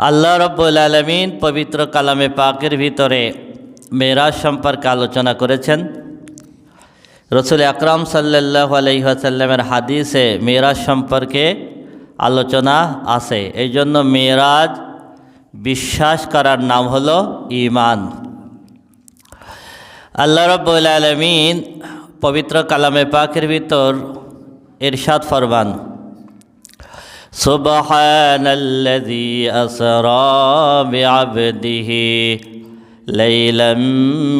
আল্লাহ রাব্বুল আলামিন পবিত্র কালামে পাকের ভিতরে মেরাজ সম্পর্কে আলোচনা করেছেন। রাসূল আকরাম সাল্লাল্লাহু আলাইহি ওয়াসাল্লামের হাদিসে মেরাজ সম্পর্কে আলোচনা আছে। এই জন্য মেরাজ বিশ্বাস করার নাম হলো ঈমান। আল্লাহ রাব্বুল আলামিন পবিত্র কালামে পাকের ভিতর ইরশাদ ফরমান, সুবহানাল্লাযী আসরা বিআবদিহি লাইলাম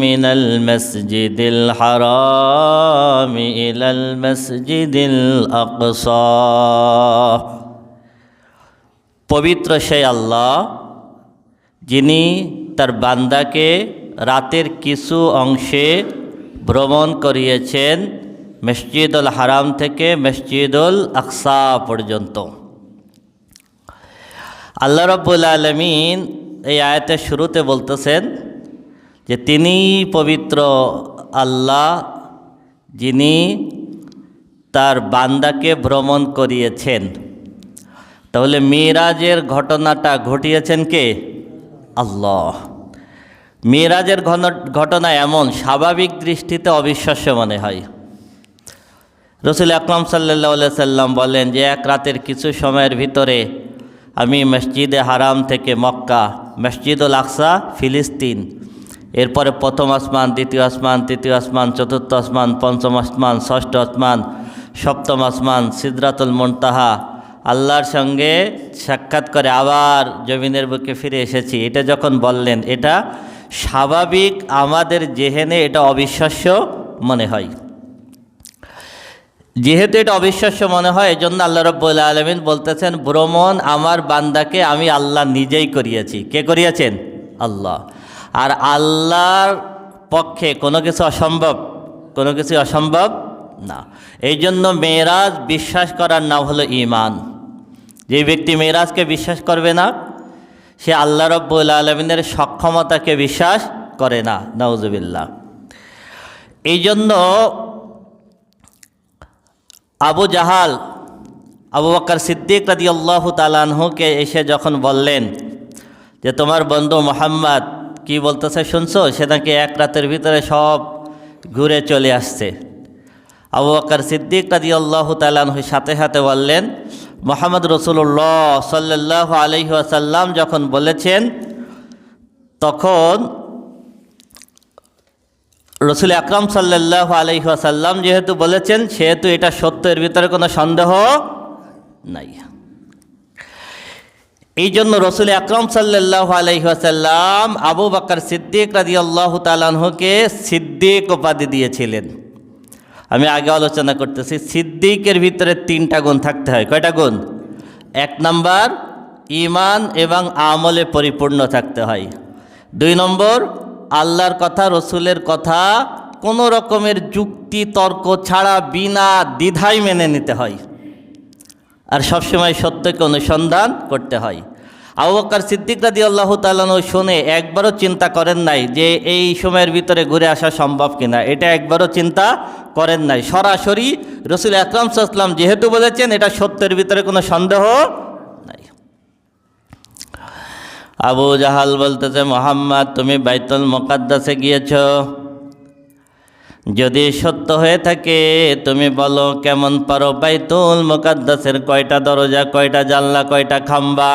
মিনাল মাসজিদিল হারাম ইলাল মাসজিদিল আকসা। পবিত্র সেই আল্লাহ যিনি তার বান্দাকে রাতের কিছু অংশে ভ্রমণ করিয়েছেন মসজিদুল হারাম থেকে মসজিদুল আকসা পর্যন্ত। আল্লাহ রাব্বুল আলামিন এই আয়াতের শুরুতে বলতেছেন যে তিনি পবিত্র আল্লাহ যিনি তার বান্দাকে ভ্রমণ করিয়েছেন। তাহলে মিরাজের ঘটনাটা ঘটিয়েছেন কে? আল্লাহ। মিরাজের ঘটনা এমন স্বাভাবিক দৃষ্টিতে অবিশ্বাস্য মনে হয়। রাসূল আকরাম সাল্লাল্লাহু আলাইহি সাল্লাম বলেন যে এক রাতের কিছু সময়ের ভিতরে আমি মসজিদে হারাম থেকে মক্কা, মসজিদুল আকসা ফিলিস্তিন, এরপরে প্রথম আসমান, দ্বিতীয় আসমান, তৃতীয় আসমান, চতুর্থ আসমান, পঞ্চম আসমান, ষষ্ঠ আসমান, সপ্তম আসমান, সিদরাতুল মুনতাহা, আল্লাহর সঙ্গে সাক্ষাৎ করে আবার জমিনের বুকে ফিরে এসেছি। এটা যখন বললেন, এটা স্বাভাবিক আমাদের জেহেনে এটা অবিশ্বাস্য মনে হয়। যেহেতু এটা অবিশ্বাস্য মনে হয়, এই জন্য আল্লাহ রাব্বুল আলামিন বলতেছেন, ভ্রমণ আমার বান্দাকে আমি আল্লাহ নিজেই করিয়েছি। কে করিয়েছেন? আল্লাহ। আর আল্লাহর পক্ষে কোনো কিছু অসম্ভব, কোনো কিছু অসম্ভব না। এই জন্য মেরাজ বিশ্বাস করার নাম হলো ঈমান। যে ব্যক্তি মেরাজকে বিশ্বাস করবে না, সে আল্লাহ রাব্বুল আলামিনের সক্ষমতাকে বিশ্বাস করে না। নাউজুবিল্লাহ। এই জন্য আবু জাহাল আবু বকর সিদ্দিক রাদিয়াল্লাহু তাআলা আনহুকে এসে যখন বললেন যে তোমার বন্ধু মুহাম্মদ কি বলতেছে শুনছো, সে নাকি এক রাতের ভিতরে সব ঘুরে চলে আসছে। আবু বকর সিদ্দিক রাদিয়াল্লাহু তাআলা আনহু সাথে সাথে বললেন, মুহাম্মদ রাসূলুল্লাহ সাল্লাল্লাহু আলাইহি ওয়াসাল্লাম যখন বলেছেন, তখন রাসূল আকরাম সাল্লাল্লাহু আলাইহি ওয়াসাল্লাম যেহেতু বলেছেন, সেহেতু এটা সত্য, এর ভিতরে কোনো সন্দেহ নাই। এই জন্য রাসূল আকরাম সাল্লাল্লাহু আলাইহি ওয়াসাল্লাম আবু বকর সিদ্দিক রাদিয়াল্লাহু তাআলা আনহুকে সিদ্দিক উপাধি দিয়েছিলেন। আমি আগে আলোচনা করতেছি, সিদ্দিকের ভিতরে তিনটা গুণ থাকতে হয়। কয়টা গুণ? এক নাম্বার, ঈমান এবং আমলে পরিপূর্ণ থাকতে হয়। দুই নম্বর, আল্লাহর কথা, রসুলের কথা কোনো রকমের যুক্তি তর্ক ছাড়া বিনা দ্বিধায় মেনে নিতে হয়। আর সবসময় সত্যকে অনুসন্ধান করতে হয়। আবু বকর সিদ্দিক রাদিয়াল্লাহু তাআলা আনহু শুনে একবারও চিন্তা করেন নাই যে এই সময়ের ভিতরে ঘুরে আসা সম্ভব কিনা, এটা একবারও চিন্তা করেন নাই। সরাসরি রাসূল আকরাম সাল্লাল্লাহু আলাইহি ওয়াসাল্লাম যেহেতু বলেছেন, এটা সত্যের ভিতরে কোনো সন্দেহ নাই। আবু জাহাল বলতেছে, মুহাম্মদ তুমি বাইতুল মুকাদ্দাসে গিয়েছ, যদি সত্য হয়ে থাকে তুমি বলো কেমন পারো বাইতুল মুকাদ্দাসের কয়টা দরজা, কয়টা জানলা, কয়টা খাম্বা?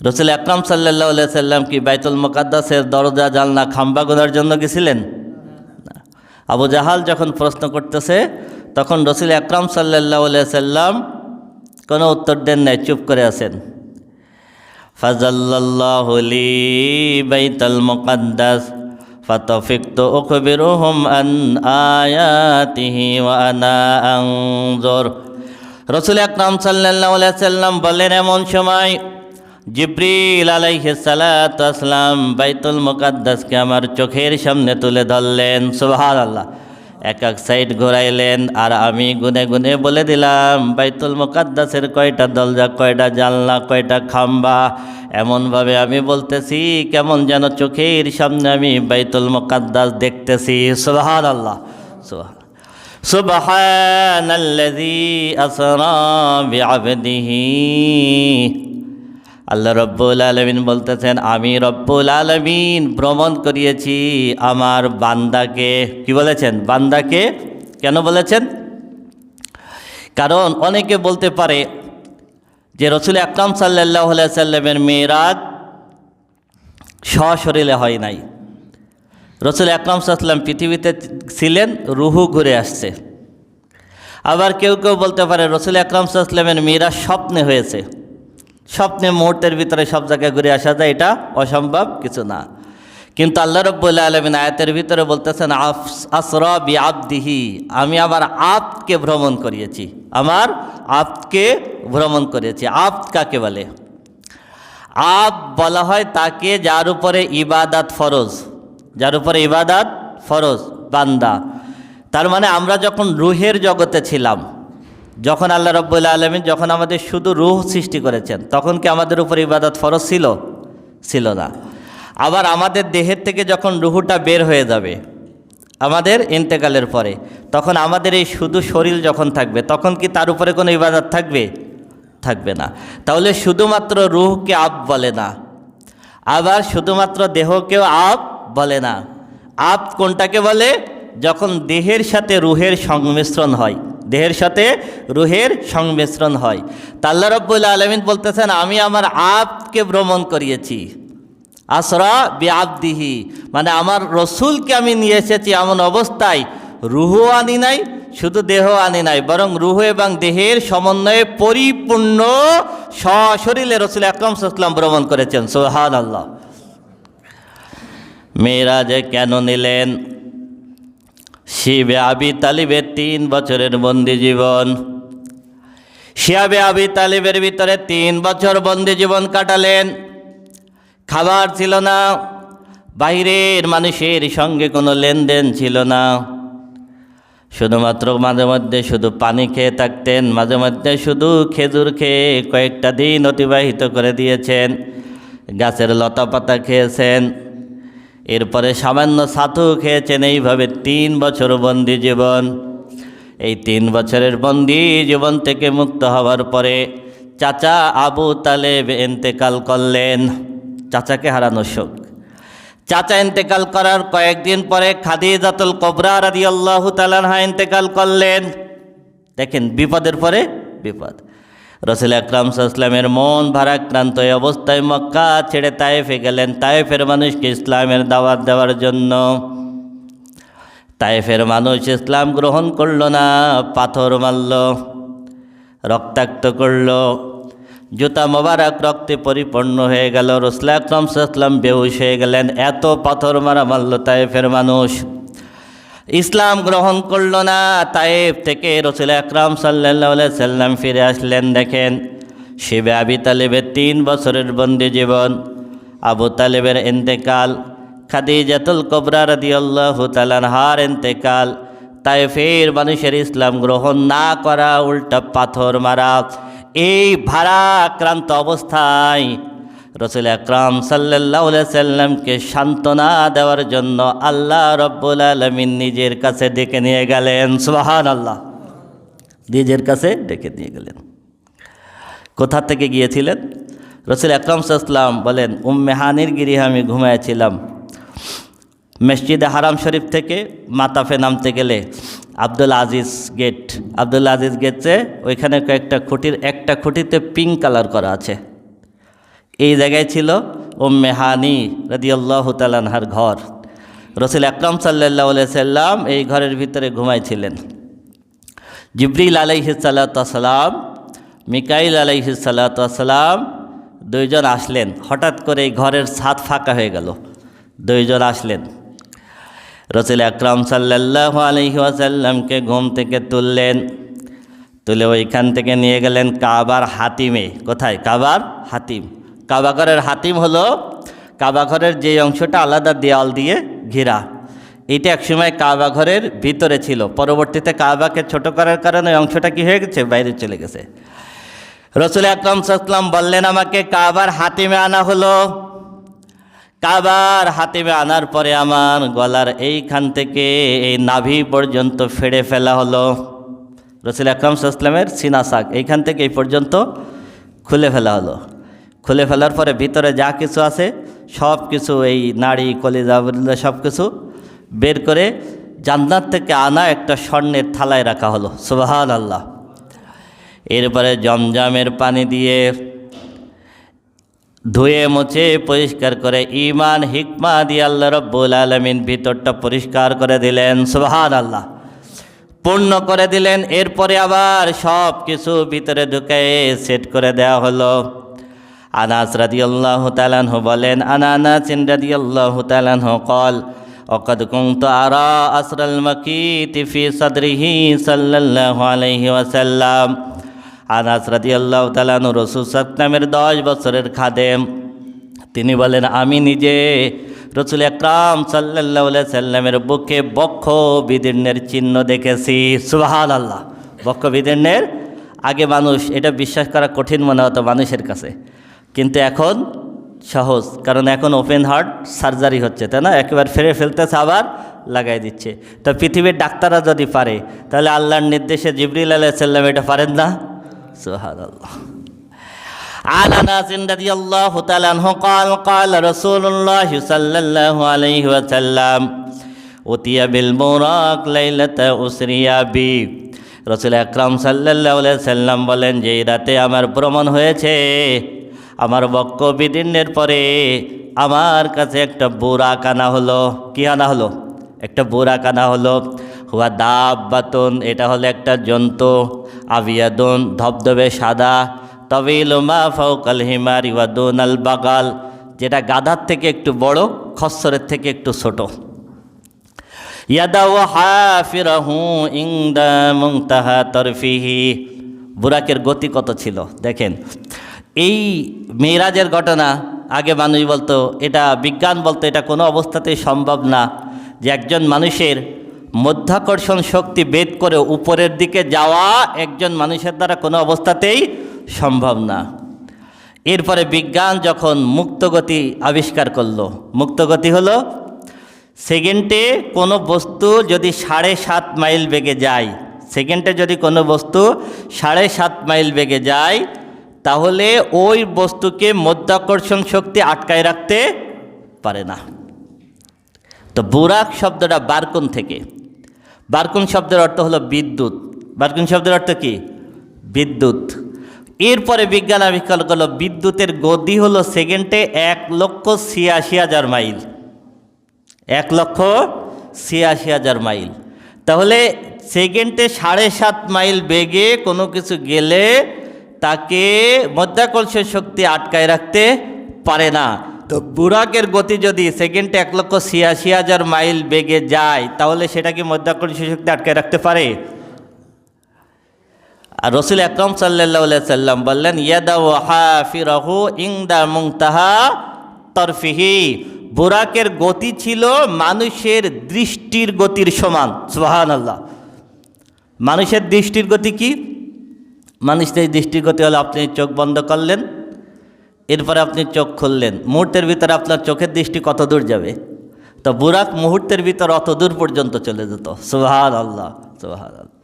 রাসূল আকরাম সাল্লাল্লাহু আলাইহি সাল্লাম কি বাইতুল মুকাদ্দাসের দরজা, জানলা, খাম্বা গোনার জন্য গেছিলেন? আবু জাহাল যখন প্রশ্ন করতেছে, তখন রাসূল আকরাম সাল্লাল্লাহু আলাইহি সাল্লাম কোনো উত্তর দেন নাই, চুপ করে আছেন। ফাজাল্লাল্লাহু লি বাইতুল মুকাদ্দাস ফাতাফিকতু উখবিরুহুম আন আয়াতিহি ওয়া আনা আনজুর। রাসূল আকরাম সাল্লাল্লাহু আলাইহি সাল্লাম বলেন, এমন সময় জিবরিল আলাইহিস সালাতু ওয়াস সালাম বাইতুল মুকাদ্দাসকে আমার চোখের সামনে তুলে ধরলেন। সুবহানাল্লাহ। এক এক সাইড ঘোরাইলেন, আর আমি গুনে গুনে বলে দিলাম বাইতুল মুকাদ্দাসের কয়টা দরজা, কয়টা জানলা, কয়টা খাম্বা। এমনভাবে আমি বলতেছি কেমন যেন চোখের সামনে আমি বাইতুল মুকাদ্দাস দেখতেছি। সুবহানাল্লাহ। সুবহানাল্লাযী আসরা বিআবদিহি আল্লাহ রব্বুল আলামিন বলতেছেন, আমি রব্বুল আলামিন ভ্রমণ করিয়েছি আমার বান্দাকে। কি বলেছেন? বান্দাকে। কেন বলেছেন? কারণ অনেকে বলতে পারে যে রাসূল আকরাম সাল্লাল্লাহু আলাইহি সাল্লামের মেরাজ সশরীরে হয় নাই। রাসূল আকরাম সাল্লাল্লাহু আলাইহি সাল্লাম পৃথিবীতে ছিলেন, রুহু ঘুরে আসছে। আবার কেউ কেউ বলতে পারে রাসূল আকরাম সাল্লাল্লাহু আলাইহি সাল্লামের মেরাজ স্বপ্নে হয়েছে। স্বপ্নে মুহূর্তের ভিতরে সব জায়গায় ঘুরে আসা যায়, এটা অসম্ভব কিছু না। কিন্তু আল্লাহ রাব্বুল আলামিন আয়াতের ভিতরে বলতেছেন, আসরা বিআবদিহি, আমি আমার আব্দকে ভ্রমণ করিয়েছি, আমার আব্দকে ভ্রমণ করিয়েছি। আব্দ কাকে বলে? আব্দ বলা হয় তাকে যার উপরে ইবাদত ফরজ, যার উপরে ইবাদত ফরজ, বান্দা। তার মানে আমরা যখন রুহের জগতে ছিলাম, যখন আল্লাহ রাব্বুল আলামিন যখন আমাদের শুধু রূহ সৃষ্টি করেছেন, তখন কি আমাদের উপর ইবাদত ফরজ ছিল? ছিল না। আবার আমাদের দেহের থেকে যখন রুহুটা বের হয়ে যাবে আমাদের ইন্তেকালের পরে, তখন আমাদের এই শুধু শরীর যখন থাকবে, তখন কি তার উপরে কোনো ইবাদত থাকবে? থাকবে না। তাহলে শুধুমাত্র রূহকে আব্দ বলে না, আবার শুধুমাত্র দেহকেও আব্দ বলে না। আব্দ কোনটাকে বলে? যখন দেহের সাথে রুহের সংমিশ্রণ হয়, দেহের সাথে রুহের সংমিশ্রণ হয়। তা আল্লাহ রাব্বুল আলামিন বলতেছেন, আমি আমার আব্দকে ভ্রমণ করিয়েছি। আসরা বিআবদিহি, মানে আমার রসুলকে আমি নিয়ে এসেছি এমন অবস্থায় রুহু আনি নাই, শুধু দেহ আনি নাই, বরং রুহু এবং দেহের সমন্বয়ে পরিপূর্ণ সশরীরে রাসূল আকরাম সাল্লাল্লাহু আলাইহি ওয়াসাল্লাম ভ্রমণ করেছেন। সুবহানাল্লাহ। মেরাজে কেন নিলেন? শিবে আবি তালিবের 3 বছরের বন্দি জীবন, শিয়াবে আবি তালিবের ভিতরে 3 বছর বন্দি জীবন কাটালেন। খাবার ছিল না, বাইরের মানুষের সঙ্গে কোনো লেনদেন ছিল না, শুধুমাত্র মাঝে মধ্যে শুধু পানি খেয়ে থাকতেন, মাঝে মধ্যে শুধু খেজুর খেয়ে কয়েকটা দিন অতিবাহিত করে দিয়েছেন। গাছের লতা পাতা খেয়েছেন, এরপরে সামান্য ছাতু খেয়েছেন। এইভাবে 3 বছর বন্দি জীবন। এই 3 বছরের বন্দি জীবন থেকে মুক্ত হওয়ার পরে চাচা আবু তালেব ইন্তেকাল করলেন। চাচাকে হারানোর শোক। চাচা ইন্তেকাল করার কয়েকদিন পরে খাদিজাতুল কুবরা রাদিয়াল্লাহু তাআলা আনহা ইন্তেকাল করলেন। দেখেন, বিপদের পরে বিপদ। রাসূল আকরাম সাল্লাল্লাহু আলাইহি ওয়াসাল্লামের মন ভারাক্রান্ত এই অবস্থায় মক্কা ছেড়ে তায়েফে গেলেন, তায়েফের মানুষকে ইসলামের দাওয়াত দেওয়ার জন্য। তায়েফের মানুষ ইসলাম গ্রহণ করল না, পাথর মারল, রক্তাক্ত করল, জুতা মোবারক রক্তে পরিপূর্ণ হয়ে গেল। রাসূল আকরাম সাল্লাল্লাহু আলাইহি ওয়াসাল্লাম বেহুশ হয়ে গেলেন। এত পাথর মারল তায়েফের মানুষ, ইসলাম গ্রহণ করল না। তায়েফ থেকে রাসূল আকরাম সাল্লাল্লাহু আলাইহি ওয়াসাল্লাম ফিরে আসলেন। দেখেন, শিবে আবি তালেবের 3 বছরের বন্দি জীবন, আবু তালেবের ইন্তেকাল, খাদিজাতুল কুবরা রাদিয়াল্লাহু তাআলা আনহার ইন্তেকাল, তায়েফের মানুষের ইসলাম গ্রহণ না করা, উল্টা পাথর মারা। এই ভারাক্রান্ত অবস্থায় রাসূল আকরাম সাল্লাল্লাহু আলাইহি সাল্লামকে সান্ত্বনা দেওয়ার জন্য আল্লাহ রাব্বুল আলামিন নিজের কাছে ডেকে নিয়ে গেলেন। সুবহানাল্লাহ। নিজের কাছে ডেকে নিয়ে গেলেন। কোথা থেকে গিয়েছিলেন? রাসূল আকরাম সাল্লাল্লাহু আলাইহি সাল্লাম বলেন, উম্মে হানির গৃহে আমি ঘুমাইছিলাম। মসজিদে হারাম শরীফ থেকে মাতাফে নামতে গেলে আব্দুল আজিজ গেট, আব্দুল আজিজ গেটে ওইখানে কয়েকটা খুঁটির একটা খুঁটিতে পিঙ্ক কালার করা আছে। এই জায়গায় ছিল উম্মে হানি রাদিয়াল্লাহু তাআলা আনহার ঘর। রাসূল আকরাম সাল্লাল্লাহু আলাইহি সাল্লাম এই ঘরের ভিতরে ঘুমাইছিলেন। জিবরিল আলাইহিস সালাতু ওয়াস সালাম, মিকাইল আলাইহিস সালাতু ওয়াস সালাম 2 জন আসলেন। হঠাৎ করে এই ঘরের ছাদ ফাঁকা হয়ে গেল। 2 জন আসলেন, রাসূল আকরাম সাল্লাল্লাহু আলাইহি ওয়াসাল্লামকে ঘুম থেকে তুললেন, তুলে ওইখান থেকে নিয়ে গেলেন কাবার হাতিমে। কোথায়? কাবার হাতিম। কাবা ঘরের হাতিম হলো কাবা ঘরের যে অংশটা আলাদা দেয়াল দিয়ে ঘেরা। এটা একসময় কাবা ঘরের ভিতরে ছিল, পরবর্তীতে কাবাকে ছোট করার কারণে ওই অংশটা কি হয়ে গেছে? বাইরে চলে গেছে। রাসূল আকরাম সাল্লাল্লাহু আলাইহি ওয়াসাল্লাম বললেন, আমাকে কাবার হাতিমে আনা হলো। কাবার হাতিমে আনার পরে আমার গলার এইখান থেকে এই নাভি পর্যন্ত ফেড়ে ফেলা হলো। রাসূল আকরাম সাল্লাল্লাহু আলাইহি ওয়াসাল্লামের সিনা সাক এইখান থেকে এই পর্যন্ত খুলে ফেলা হলো। খুলে ফেলার পরে ভিতরে যা কিছু আছে সব কিছু, এই নাড়ি কলিজা সব কিছু বের করে জান্নাত থেকে আনা একটা স্বর্ণের থালায় রাখা হলো। সুবহানাল্লাহ। এরপরে জমজমের পানি দিয়ে ধুয়ে মুছে পরিষ্কার করে ঈমান হিকমা দিয়ে আল্লাহ রাব্বুল আলামিন ভিতরটা পরিষ্কার করে দিলেন। সুবহানাল্লাহ। পূর্ণ করে দিলেন। এরপরে আবার সব কিছু ভিতরে ঢুকে সেট করে দেওয়া হলো। আনাস রাদিয়াল্লাহু তাআলা আনহু বলেন, আনাস রাদিয়াল্লাহু তাআলা আনহু قال وقد كنت أرى أسر المكيت في صدره صلى الله عليه وسلم। আনাস রাদিয়াল্লাহু তাআলা আনহু রাসূল সাল্লাল্লাহু আলাইহি 10 বছরের খাদেম। তিনি বলেন, আমি নিজে রাসূল আকরাম সাল্লাল্লাহু আলাইহি সাল্লামের বুকে বক্ষ বিদীর্ণের চিহ্ন দেখেছি। সুবহানাল্লাহ। বক্ষ বিদীর্ণের আগে মানুষ এটা বিশ্বাস করা কঠিন মনে হতো মানুষের কাছে, কিন্তু এখন সহজ, কারণ এখন ওপেন হার্ট সার্জারি হচ্ছে, তাই না? একেবারে ফেরে ফেলতেছে, আবার লাগাই দিচ্ছে। তো পৃথিবীর ডাক্তাররা যদি পারে, তাহলে আল্লাহর নির্দেশে জিবরিল আলাইহিস সালাম এটা পারেন না? সুবহানাল্লাহ। عن أنس رضي الله تعالى عنه قال قال رسول الله صلى الله عليه وسلم أتي بالبراق ليلة أسري بي। রাসূল আকরাম সাল্লাল্লাহু আলাইহি সাল্লাম বলেন, যেই রাতে আমার ভ্রমণ হয়েছে, আমার বক্ষ বিদীর্ণের পরে আমার কাছে একটা বুরাক আনা হলো। কি আনা হলো? একটা বুরাক আনা হলো। হুয়া দাব্বাতুন, এটা হলো একটা জন্তু। আবিয়াদুন, ধবধবে সাদা। তবিলু মা ফাওকাল হিমারি ওয়া দুনাল বাগাল, যেটা গাধার থেকে একটু বড়, খচ্চরের থেকে একটু ছোট। ইয়াদাউ হাফিরাহু ইনদা মুনতাহা তরফিহি। বুরাকের গতি কত ছিল দেখেন। এই মেরাজের ঘটনা আগে মানুষ বলতো, এটা বিজ্ঞান বলতো এটা কোনো অবস্থাতেই সম্ভব না যে একজন মানুষের মধ্যাকর্ষণ শক্তি ভেদ করে উপরের দিকে যাওয়া একজন মানুষের দ্বারা কোনো অবস্থাতেই সম্ভব না। এরপরে বিজ্ঞান যখন মুক্তগতি আবিষ্কার করলো, মুক্তগতি হলো সেকেন্ডে কোনো বস্তু যদি 7.5 মাইল বেগে যায়, সেকেন্ডে যদি কোনো বস্তু 7.5 মাইল বেগে যায়, তাহলে ওই বস্তুকে মধ্যাকর্ষণ শক্তি আটকায় রাখতে পারে না। তো বুরাক শব্দটা বারকুন থেকে। বারকুন শব্দের অর্থ হলো বিদ্যুৎ। বারকুন শব্দের অর্থ কি? বিদ্যুৎ। এরপরে বিজ্ঞান আবিষ্কার করলো বিদ্যুতের গতি হলো সেকেন্ডে 1,86,000 মাইল। 1,86,000 মাইল। তাহলে সেকেন্ডে 7.5 মাইল বেগে কোনো কিছু গেলে তাকে মধ্যাকর্ষণ শক্তি আটকায় রাখতে পারে না। তো বুরাকের গতি যদি সেকেন্ডে 1,86,000 মাইল বেগে যায়, তাহলে সেটা কি মধ্যাকর্ষণ শক্তি আটকায় রাখতে পারে? আর রাসূল আকরাম সাল্লাল্লাহু আলাইহি সাল্লাম বললেন, ইয়াদাউ হাফিরাহু ইনদা মুনতাহা তরফিহি। বুরাকের গতি ছিল মানুষের দৃষ্টির গতির সমান। সুবহানাল্লাহ। মানুষের দৃষ্টির গতি কি? মানুষের দৃষ্টির গতি হলো আপনি চোখ বন্ধ করলেন, এরপরে আপনি চোখ খুললেন, মুহূর্তের ভিতরে আপনার চোখের দৃষ্টি কত দূর যাবে? তো বুরাক মুহূর্তের ভিতর অত দূর পর্যন্ত চলে যেত। সুবহানাল্লাহ, সুবহানাল্লাহ।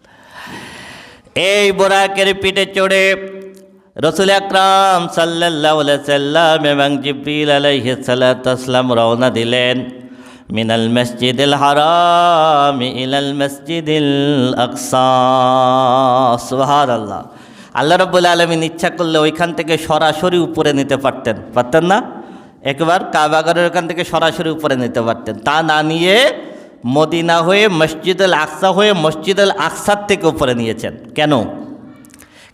এই বুরাকের পিঠে চড়ে রাসূল আকরাম সাল্লাল্লাহু আলাইহি সাল্লাম এবং জিবরিল আলাইহিস সালাতু ওয়াস সালাম রওনা দিলেন মিনাল মসজিদিল হারাম ইলাল মসজিদিল আকসা। সুবহানাল্লাহ। আল্লাহ রাব্বুল আলামিন ইচ্ছা করলে ওইখান থেকে সরাসরি উপরে নিতে পারতেন, পারতেন না? একবার কাবাগরের ওখান থেকে সরাসরি উপরে নিতে পারতেন। তা না নিয়ে মদিনা হয়ে মসজিদুল আকসা হয়ে মসজিদুল আকসার থেকে উপরে নিয়েছেন। কেন?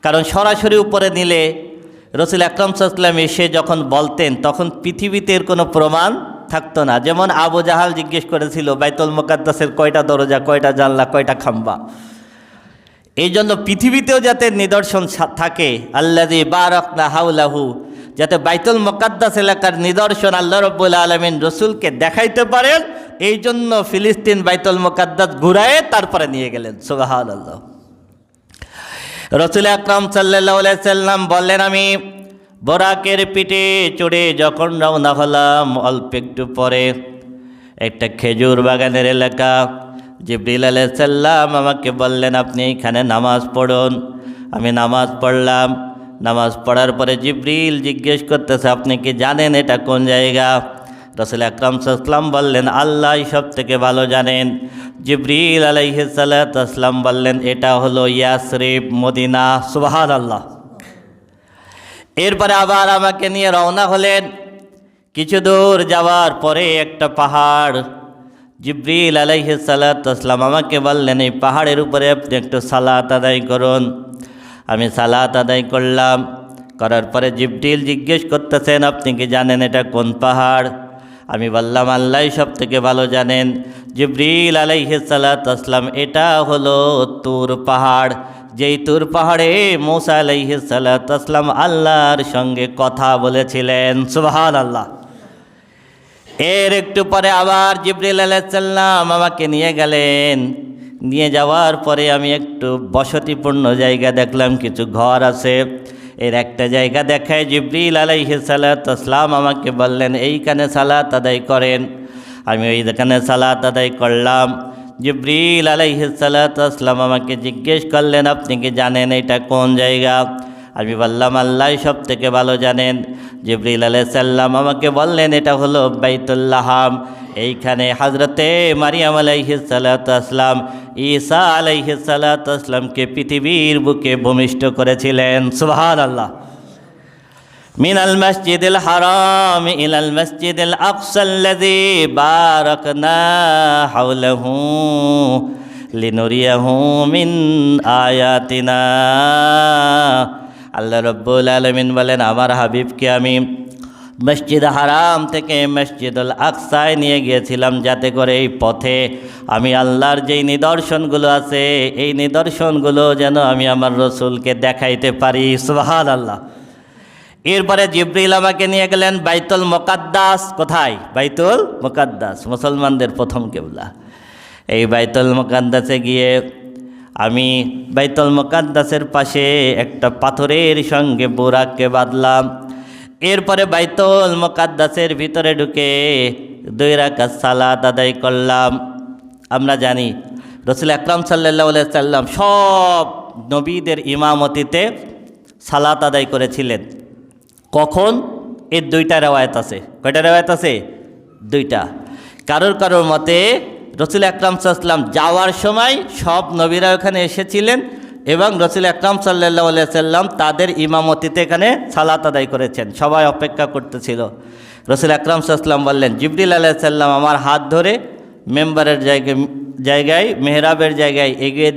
কারণ সরাসরি উপরে নিলে রাসূল আকরাম সাল্লাল্লাহু আলাইহি ওয়াসাল্লাম এসে যখন বলতেন, তখন পৃথিবীতে এর কোনো প্রমাণ থাকতো না। যেমন আবু জাহাল জিজ্ঞেস করেছিল বাইতুল মুকাদ্দাসের কয়টা দরজা, কয়টা জানলা, কয়টা খাম্বা। এই জন্য পৃথিবীতেও যাতে নিদর্শন থাকে, আল্লাযী বারাকনা হাওলাহু, যাতে বাইতুল মুকাদ্দাস এলাকার নিদর্শন আল্লাহ রাব্বুল আলামিন রাসূলকে দেখাইতে পারেন, এই জন্য ফিলিস্তিন বাইতুল মুকাদ্দাস ঘুরায়ে তারপরে নিয়ে গেলেন। সুবহানাল্লাহ। রাসূল আকরাম সাল্লাল্লাহু আলাইহি সাল্লাম বললেন, আমি বোরাকের পিঠে চড়ে যখন রওনা হলাম, অল্প একটু পরে একটা খেজুর বাগানের এলাকা। জিবরিল আলাইহিস সালাম আমাকে বললেন, আপনি এখানে নামাজ পড়ুন। আমি নামাজ পড়লাম। নামাজ পড়ার পরে জিবরিল জিজ্ঞেস করতেছে, আপনি কি জানেন এটা কোন জায়গা? রাসূল আকরাম সাল্লাল্লাহু আলাইহি ওয়াসাল্লাম বললেন, আল্লাহ সব থেকে ভালো জানেন। জিবরিল আলাইহিস সালাতু ওয়াস সালাম বললেন, এটা হলো ইয়াসরিব, মদিনা। সুবহানাল্লাহ। এরপরে আবার আমাকে নিয়ে রওনা হলেন। কিছু দূর যাওয়ার পরে একটা পাহাড়, জিবরিল আলাইহিস সালাতু ওয়াস সালাম আমাকে বললেন, এই পাহাড়ের উপরে আপনি একটু সালাত আদায় করুন। আমি সালাত আদায় করলাম। করার পরে জিবরিল জিজ্ঞেস করতেছেন, আপনি কি জানেন এটা কোন পাহাড়? আমি বললাম, আল্লাহ সব থেকে ভালো জানেন। জিবরিল আলাইহিস সালাতু ওয়াস সালাম, এটা হলো তুর পাহাড়, যেই তুর পাহাড়ে মূসা আলাইহিস সালাতু ওয়াস সালাম আল্লাহর সঙ্গে কথা বলেছিলেন। সুবহানাল্লাহ। এর একটু পরে আবার জিবরিল আলাইহিস সালাম আমাকে নিয়ে গেলেন। নিয়ে যাওয়ার পরে আমি একটু বসতিপূর্ণ জায়গা দেখলাম, কিছু ঘর আছে। এর একটা জায়গা দেখায় জিবরিল আলাইহিস সালাতু ওয়াস সালাম আমাকে বললেন, এইখানে সালাত আদায় করেন। আমি ওইখানে সালাত আদায় করলাম। জিবরিল আলাইহিস সালাতু ওয়াস সালাম আমাকে জিজ্ঞেস করলেন, আপনি কি জানেন এটা কোন জায়গা? আমি বললাম, আল্লাহ সব থেকে ভালো জানেন। জিবরিল আলাইহিস সালাম আমাকে বললেন, এটা হলো বাইতুল লাহাম। এইখানে হযরতে মারিয়াম আলাইহিস সালাতু ওয়াস সালাম ঈসা আলাইহিস সালাতু ওয়াস সালামকে পৃথিবীর বুকে ভূমিষ্ঠ করেছিলেন। সুবহানাল্লাহ। মিনাল মসজিদিল হারাম ইলাল মসজিদিল আকসাল্লাযী বারাকনা হাওলাহু লিনুরিয়াহু মিন আয়াতিনা। আল্লাহ রাব্বুল আলামিন বলেন, আমার হাবিবকে আমি মসজিদ হারাম থেকে মসজিদুল আকসায় নিয়ে গিয়েছিলাম, যাতে করে এই পথে আমি আল্লাহর যেই নিদর্শনগুলো আছে, এই নিদর্শনগুলো যেন আমি আমার রসুলকে দেখাইতে পারি। সুবহানাল্লাহ। এরপরে জিবরিল আমাকে নিয়ে গেলেন বাইতুল মুকাদ্দাস। কোথায়? বাইতুল মুকাদ্দাস, মুসলমানদের প্রথম কিবলা। এই বাইতুল মুকাদ্দাসে গিয়ে আমি বাইতুল মুকাদ্দাসের পাশে একটা পাথরের সঙ্গে বুরাককে বাঁধলাম। এরপরে বাইতুল মুকাদ্দাসের ভিতরে ঢুকে 2 রাকাত সালাত আদায় করলাম। আমরা জানি রাসূল আকরাম সাল্লাল্লাহু আলাইহি সাল্লাম সব নবীদের ইমামতিতে সালাত আদায় করেছিলেন। কখন? এর 2টা রেওয়ায়েত আছে। কয়টা রেওয়ায়েত আছে? 2টা। কারোর মতে রাসূল আকরাম সাল্লাল্লাহু আলাইহি সাল্লাম যাওয়ার সময় সব নবীরা ওখানে এসেছিলেন এবং রাসূল আকরাম সাল্লাল্লাহু আলাইহি সাল্লাম তাদের ইমামতিতে এখানে সালাত আদায় করেছেন। সবাই অপেক্ষা করতেছিল। রাসূল আকরাম সাল্লাল্লাহু আলাইহি সাল্লাম বললেন, জিবরিল আলাইহিস সালাম আমার হাত ধরে মেম্বারের জায়গায় মেহরাবের জায়গায় এগিয়ে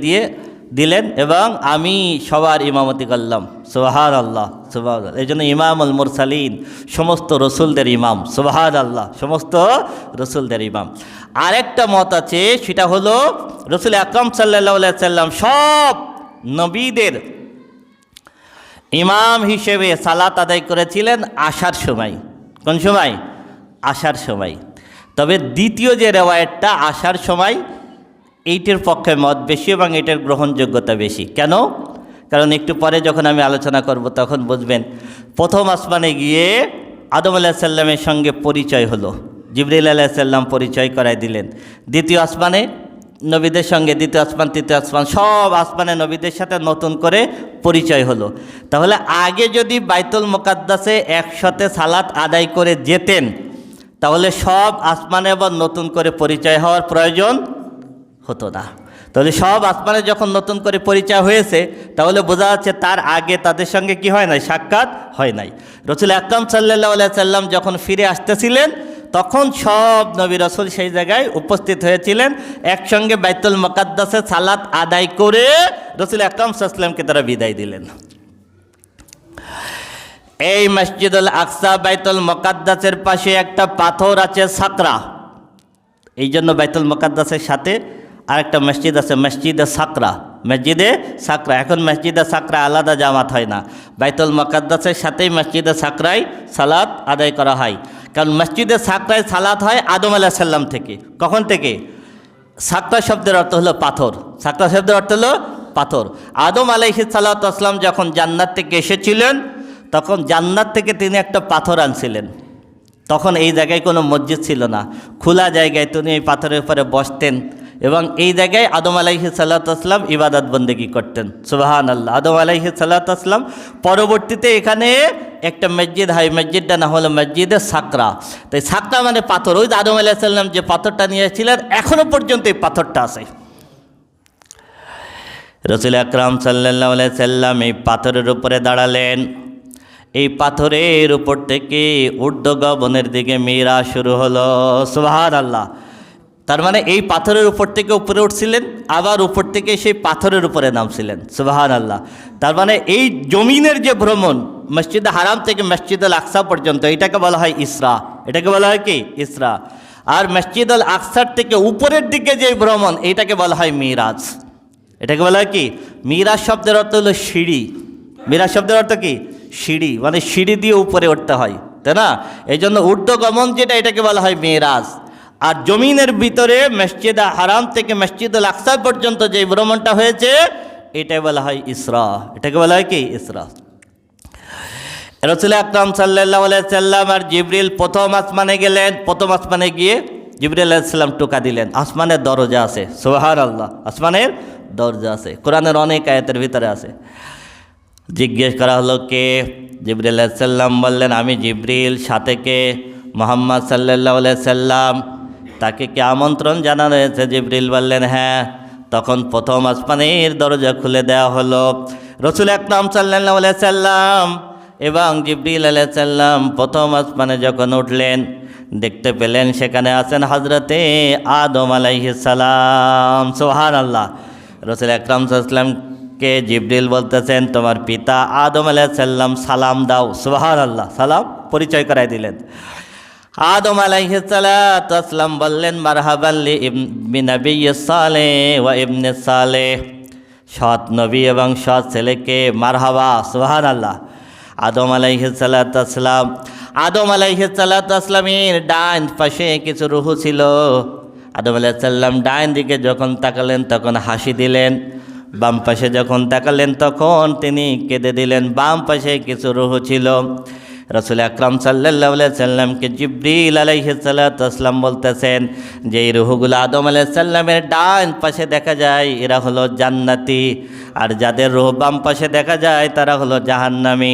দিলেন এবং আমি সবার ইমামতি করলাম। সুবহানাল্লাহ, সুবহানাল্লাহ। এই জন্য ইমামুল মুরসালিন, সমস্ত রসুলদের ইমাম। সুবহানাল্লাহ, সমস্ত রসুলদের ইমাম। আরেকটা মত আছে, সেটা হলো রাসূল আকরাম সাল্লাল্লাহু আলাইহি সাল্লাম সব নবীদের ইমাম হিসেবে সালাত আদায় করেছিলেন আসার সময়। কোন সময়? আসার সময়। তবে দ্বিতীয় যে রেওয়ায়েতটা আসার সময়, এইটার পক্ষে মত বেশি এবং এটার গ্রহণযোগ্যতা বেশি। কেন? কারণ একটু পরে যখন আমি আলোচনা করব তখন বুঝবেন। প্রথম আসমানে গিয়ে আদম আলাইহিস সালামের সঙ্গে পরিচয় হলো, জিবরিল আলাইহিস সালাম পরিচয় করায় দিলেন। দ্বিতীয় আসমানে নবীদের সঙ্গে, দ্বিতীয় আসমান, তৃতীয় আসমান, সব আসমানে নবীদের সাথে নতুন করে পরিচয় হলো। তাহলে আগে যদি বাইতুল মুকাদ্দাসে একসাথে সালাত আদায় করে যেতেন, তাহলে সব আসমানে আবার নতুন করে পরিচয় হওয়ার প্রয়োজন হতো না। তাহলে সব আসমানে যখন নতুন করে পরিচয় হয়েছে, তাহলে বোঝা যাচ্ছে তার আগে তাদের সঙ্গে কি হয় নাই? সাক্ষাৎ হয় নাই। রাসূল আকরাম সাল্লাল্লাহু আলাইহি সাল্লাম যখন ফিরে আসতেছিলেন, তখন সব নবী রাসূল সেই জায়গায় উপস্থিত হয়েছিলেন। একসঙ্গে বাইতুল মুকাদ্দাসে সালাত আদায় করে রাসূল আকরাম সাল্লাল্লাহু আলাইহি সাল্লামকে তারা বিদায় দিলেন। এই মসজিদুল আকসা বাইতুল মুকাদ্দাসের পাশে একটা পাথর আছে, সাকরা। এই জন্য বাইতুল মুকাদ্দাসের সাথে আরেকটা মসজিদ আছে, মসজিদে সাকরা। মসজিদে সাকরা, এখন মসজিদে সাকরা আলাদা জামাত হয় না, বাইতুল মুকাদ্দাসের সাথেই মসজিদে সাকরায় সালাত আদায় করা হয়। কারণ মসজিদে সাকরায় সালাত হয় আদম আলাইহিস সালাম থেকে। কখন থেকে? সাকরা শব্দের অর্থ হলো পাথর। সাকরা শব্দের অর্থ হলো পাথর। আদম আলাইহিস সালাতু ওয়াস সালাম যখন জান্নাত থেকে এসেছিলেন, তখন জান্নাত থেকে তিনি একটা পাথর আনছিলেন। তখন এই জায়গায় কোনো মসজিদ ছিল না, খোলা জায়গায় তিনি এই পাথরের উপরে বসতেন এবং এই জায়গায় আদম আলাইহিস সালাতু ওয়াসসালাম ইবাদত বন্দেগী করতেন। সুবহানাল্লাহ। আদম আলাইহিস সালাতু ওয়াসসালাম পরবর্তীতে এখানে একটা মসজিদ হয়, মসজিদটা না হলো মসজিদে সাকরা। তাই সাকরা মানে পাথর, ওই যে আদম আলাইহিস সালাম যে পাথরটা নিয়েছিলেন এখনো পর্যন্ত এই পাথরটা আছে। রাসূল আকরাম সাল্লাল্লাহু আলাইহি সাল্লাম এই পাথরের উপরে দাঁড়ালেন। এই পাথরের উপর থেকে ঊর্ধ্বগমনের দিকে মিরাজ শুরু হলো। সুবহানাল্লাহ। তার মানে এই পাথরের উপর থেকে উপরে উঠছিলেন, আবার উপর থেকে সেই পাথরের উপরে নামছিলেন। সুবহানাল্লাহ। তার মানে এই জমিনের যে ভ্রমণ মসজিদে হারাম থেকে মসজিদুল আকসা পর্যন্ত, এটাকে বলা হয় ইসরা। এটাকে বলা হয় কি? ইসরা। আর মসজিদুল আকসার থেকে উপরের দিকে যে ভ্রমণ, এইটাকে বলা হয় মিরাজ। এটাকে বলা হয় কি? মিরাজ শব্দের অর্থ হলো সিঁড়ি। মিরাজ শব্দের অর্থ কি? সিঁড়ি, মানে সিঁড়ি দিয়ে উপরে উঠতে হয়, তাই না? এই জন্য ঊর্ধ্বগমন যেটা, এটাকে বলা হয় মিরাজ। আর জমিনের ভিতরে মসজিদে হারাম থেকে মসজিদুল আকসা পর্যন্ত যে ভ্রমণটা হয়েছে, এটাই বলা হয় ইসরা। এটাকে বলা হয় কি? ইসরা। রাসূল আকরাম সাল্লাল্লাহু আলাইহি সাল্লাম আর জিবরিল প্রথম আসমানে গেলেন। প্রথম আসমানে গিয়ে জিবরিল আলাইহিস সালাম টোকা দিলেন। আসমানের দরজা আছে। সুবহানাল্লাহ। আসমানের দরজা আছে, কোরআনের অনেক আয়াতের ভিতরে আছে। জিজ্ঞেস করা হলো কে? জিবরিল আলাইহিস সালাম বললেন আমি জিবরিল। সাথে কে? মুহাম্মদ সাল্লাল্লাহু আলাইহি সাল্লাম। তাকে কি আমন্ত্রণ জানানো হয়েছে? জিবরিল বললেন হ্যাঁ। তখন প্রথম আসমানের দরজা খুলে দেওয়া হলো। রাসূল আকরাম সাল্লাল্লাহু আলাইহি সাল্লাম এবং জিবরিল আলাইহিস সালাম প্রথম আসমানে যখন উঠলেন, দেখতে পেলেন সেখানে আছেন হযরতে আদম আলাইহিস সালাম। সুবহানাল্লাহ। রাসূল আকরাম সাল্লাল্লাহু আলাইহি সাল্লামকে জিবরিল বলতেছেন তোমার পিতা আদম আলাইহিস সালাম সালাম দাও। সুবহানাল্লাহ। সালাম পরিচয় করাই দিলেন। আদম আলাইহিস সালাতু ওয়াসসালাম বললেন মারহাবান বিনবিয়্যিস সালেহ ওয়া ইবনিস সালেহ। সৎ নবী এবং সৎ ছেলেকে মারহাবা। সুবহানাল্লাহ। আদম আলাইহিস সালাতু ওয়াসসালাম, আদম আলাইহিস সালাতু ওয়াসসালামের ডান পাশে কিছু রূহ ছিল। আদম আলাইহিস সালাম ডান দিকে যখন তাকালেন তখন হাসি দিলেন, বাম পাশে যখন তাকালেন তখন তিনি কেঁদে দিলেন। বাম পাশে কিছু রূহ ছিল। রাসূল আকরাম সাল্লাল্লাহু আলাইহি সাল্লামকে জিবরিল আলাইহিস সালাতু ওয়াসসালাম বলতেছেন যে এই রূহগুলো আদম আলাইহিস সাল্লামের ডান পাশে দেখা যায় এরা হলো জান্নাতি, আর যাদের রূহ বাম পাশে দেখা যায় তারা হলো জাহান্নামী।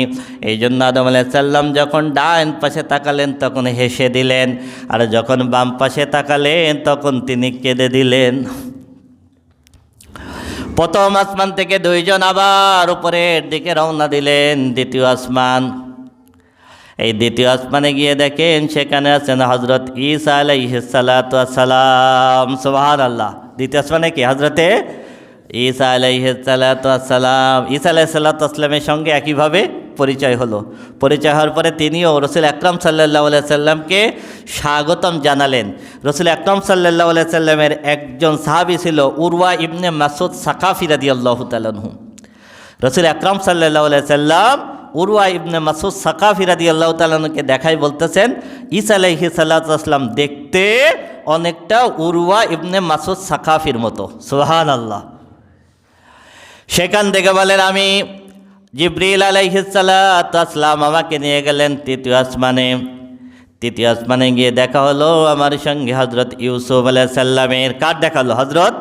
এই জন্য আদম আলাইহিস সাল্লাম যখন ডান পাশে তাকালেন তখন হেসে দিলেন, আর যখন বাম পাশে তাকালেন তখন তিনি কেঁদে দিলেন। প্রথম আসমান থেকে দুইজন আবার উপরের দিকে রওনা দিলেন দ্বিতীয় আসমান। এই দ্বিতীয় আসমানে গিয়ে দেখেন সেখানে আছেন হযরত ঈসা আলাইহিস সালাতু ওয়াসসালাম। সুবহানাল্লাহ। দ্বিতীয় আসমানে কি? হযরতে ঈসা আলাইহিস সালাতু ওয়াসসালাম। ঈসা আলাইহিস সালাতু ওয়াসসালামের সঙ্গে একইভাবে পরিচয় হলো। পরিচয় হওয়ার পরে তিনিও রাসূল আকরাম সাল্লাল্লাহু আলাইহি সাল্লামকে স্বাগতম জানালেন। রাসূল আকরাম সাল্লাল্লাহু আলাইহি সাল্লামের একজন সাহাবী ছিল উরওয়া ইবনে মাসউদ সাকাফি রাদিয়াল্লাহু তাআলা আনহু। রাসূল আকরাম সাল্লাল্লাহু আলাইহি সাল্লাম উরওয়া ইবনে মাসউদ সাকাফি রাদিয়াল্লাহু তাআলা আনহুকে দেখাই বলতেছেন ঈসা আলাইহিস সালাতু ওয়াসসালাম দেখতে অনেকটা উরওয়া ইবনে মাসউদ সাকাফির মতো। সুবহানাল্লাহ। সেখান থেকে বলেন আমি জিবরিল আলাইহিস সালাতু ওয়াসসালাম আমাকে নিয়ে গেলেন তৃতীয় আসমানে। তৃতীয় আসমানে গিয়ে দেখা হলো আমার সঙ্গে হযরত ইউসুফ আলাইহিস সালামের। কার দেখা হলো? হযরত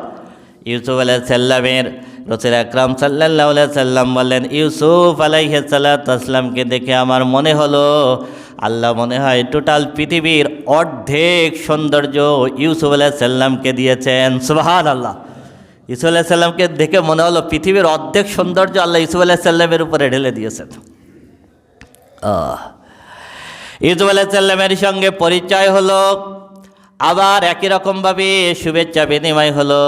ইউসুফ আলাইহিস সালামের। রাসূল আকরাম সাল্লাল্লাহু আলাইহি সাল্লাম বললেন ইউসুফ আলাইহিস সালাতু ওয়াসসালামকে দেখে আমার মনে হলো আল্লাহ মনে হয় টোটাল পৃথিবীর অর্ধেক সৌন্দর্য ইউসুফ আলাইহিস সালামকে দিয়েছেন। সুবহানাল্লাহ। ইউসুফ আলাইহিস সালামকে দেখে মনে হলো পৃথিবীর অর্ধেক সৌন্দর্য আল্লাহ ইউসুফ আলাইহিস সালামের উপরে ঢেলে দিয়েছেন। ইউসুফ আলাইহিস সালামের সঙ্গে পরিচয় হলো, আবার একই রকমভাবে শুভেচ্ছা বিনিময় হলো।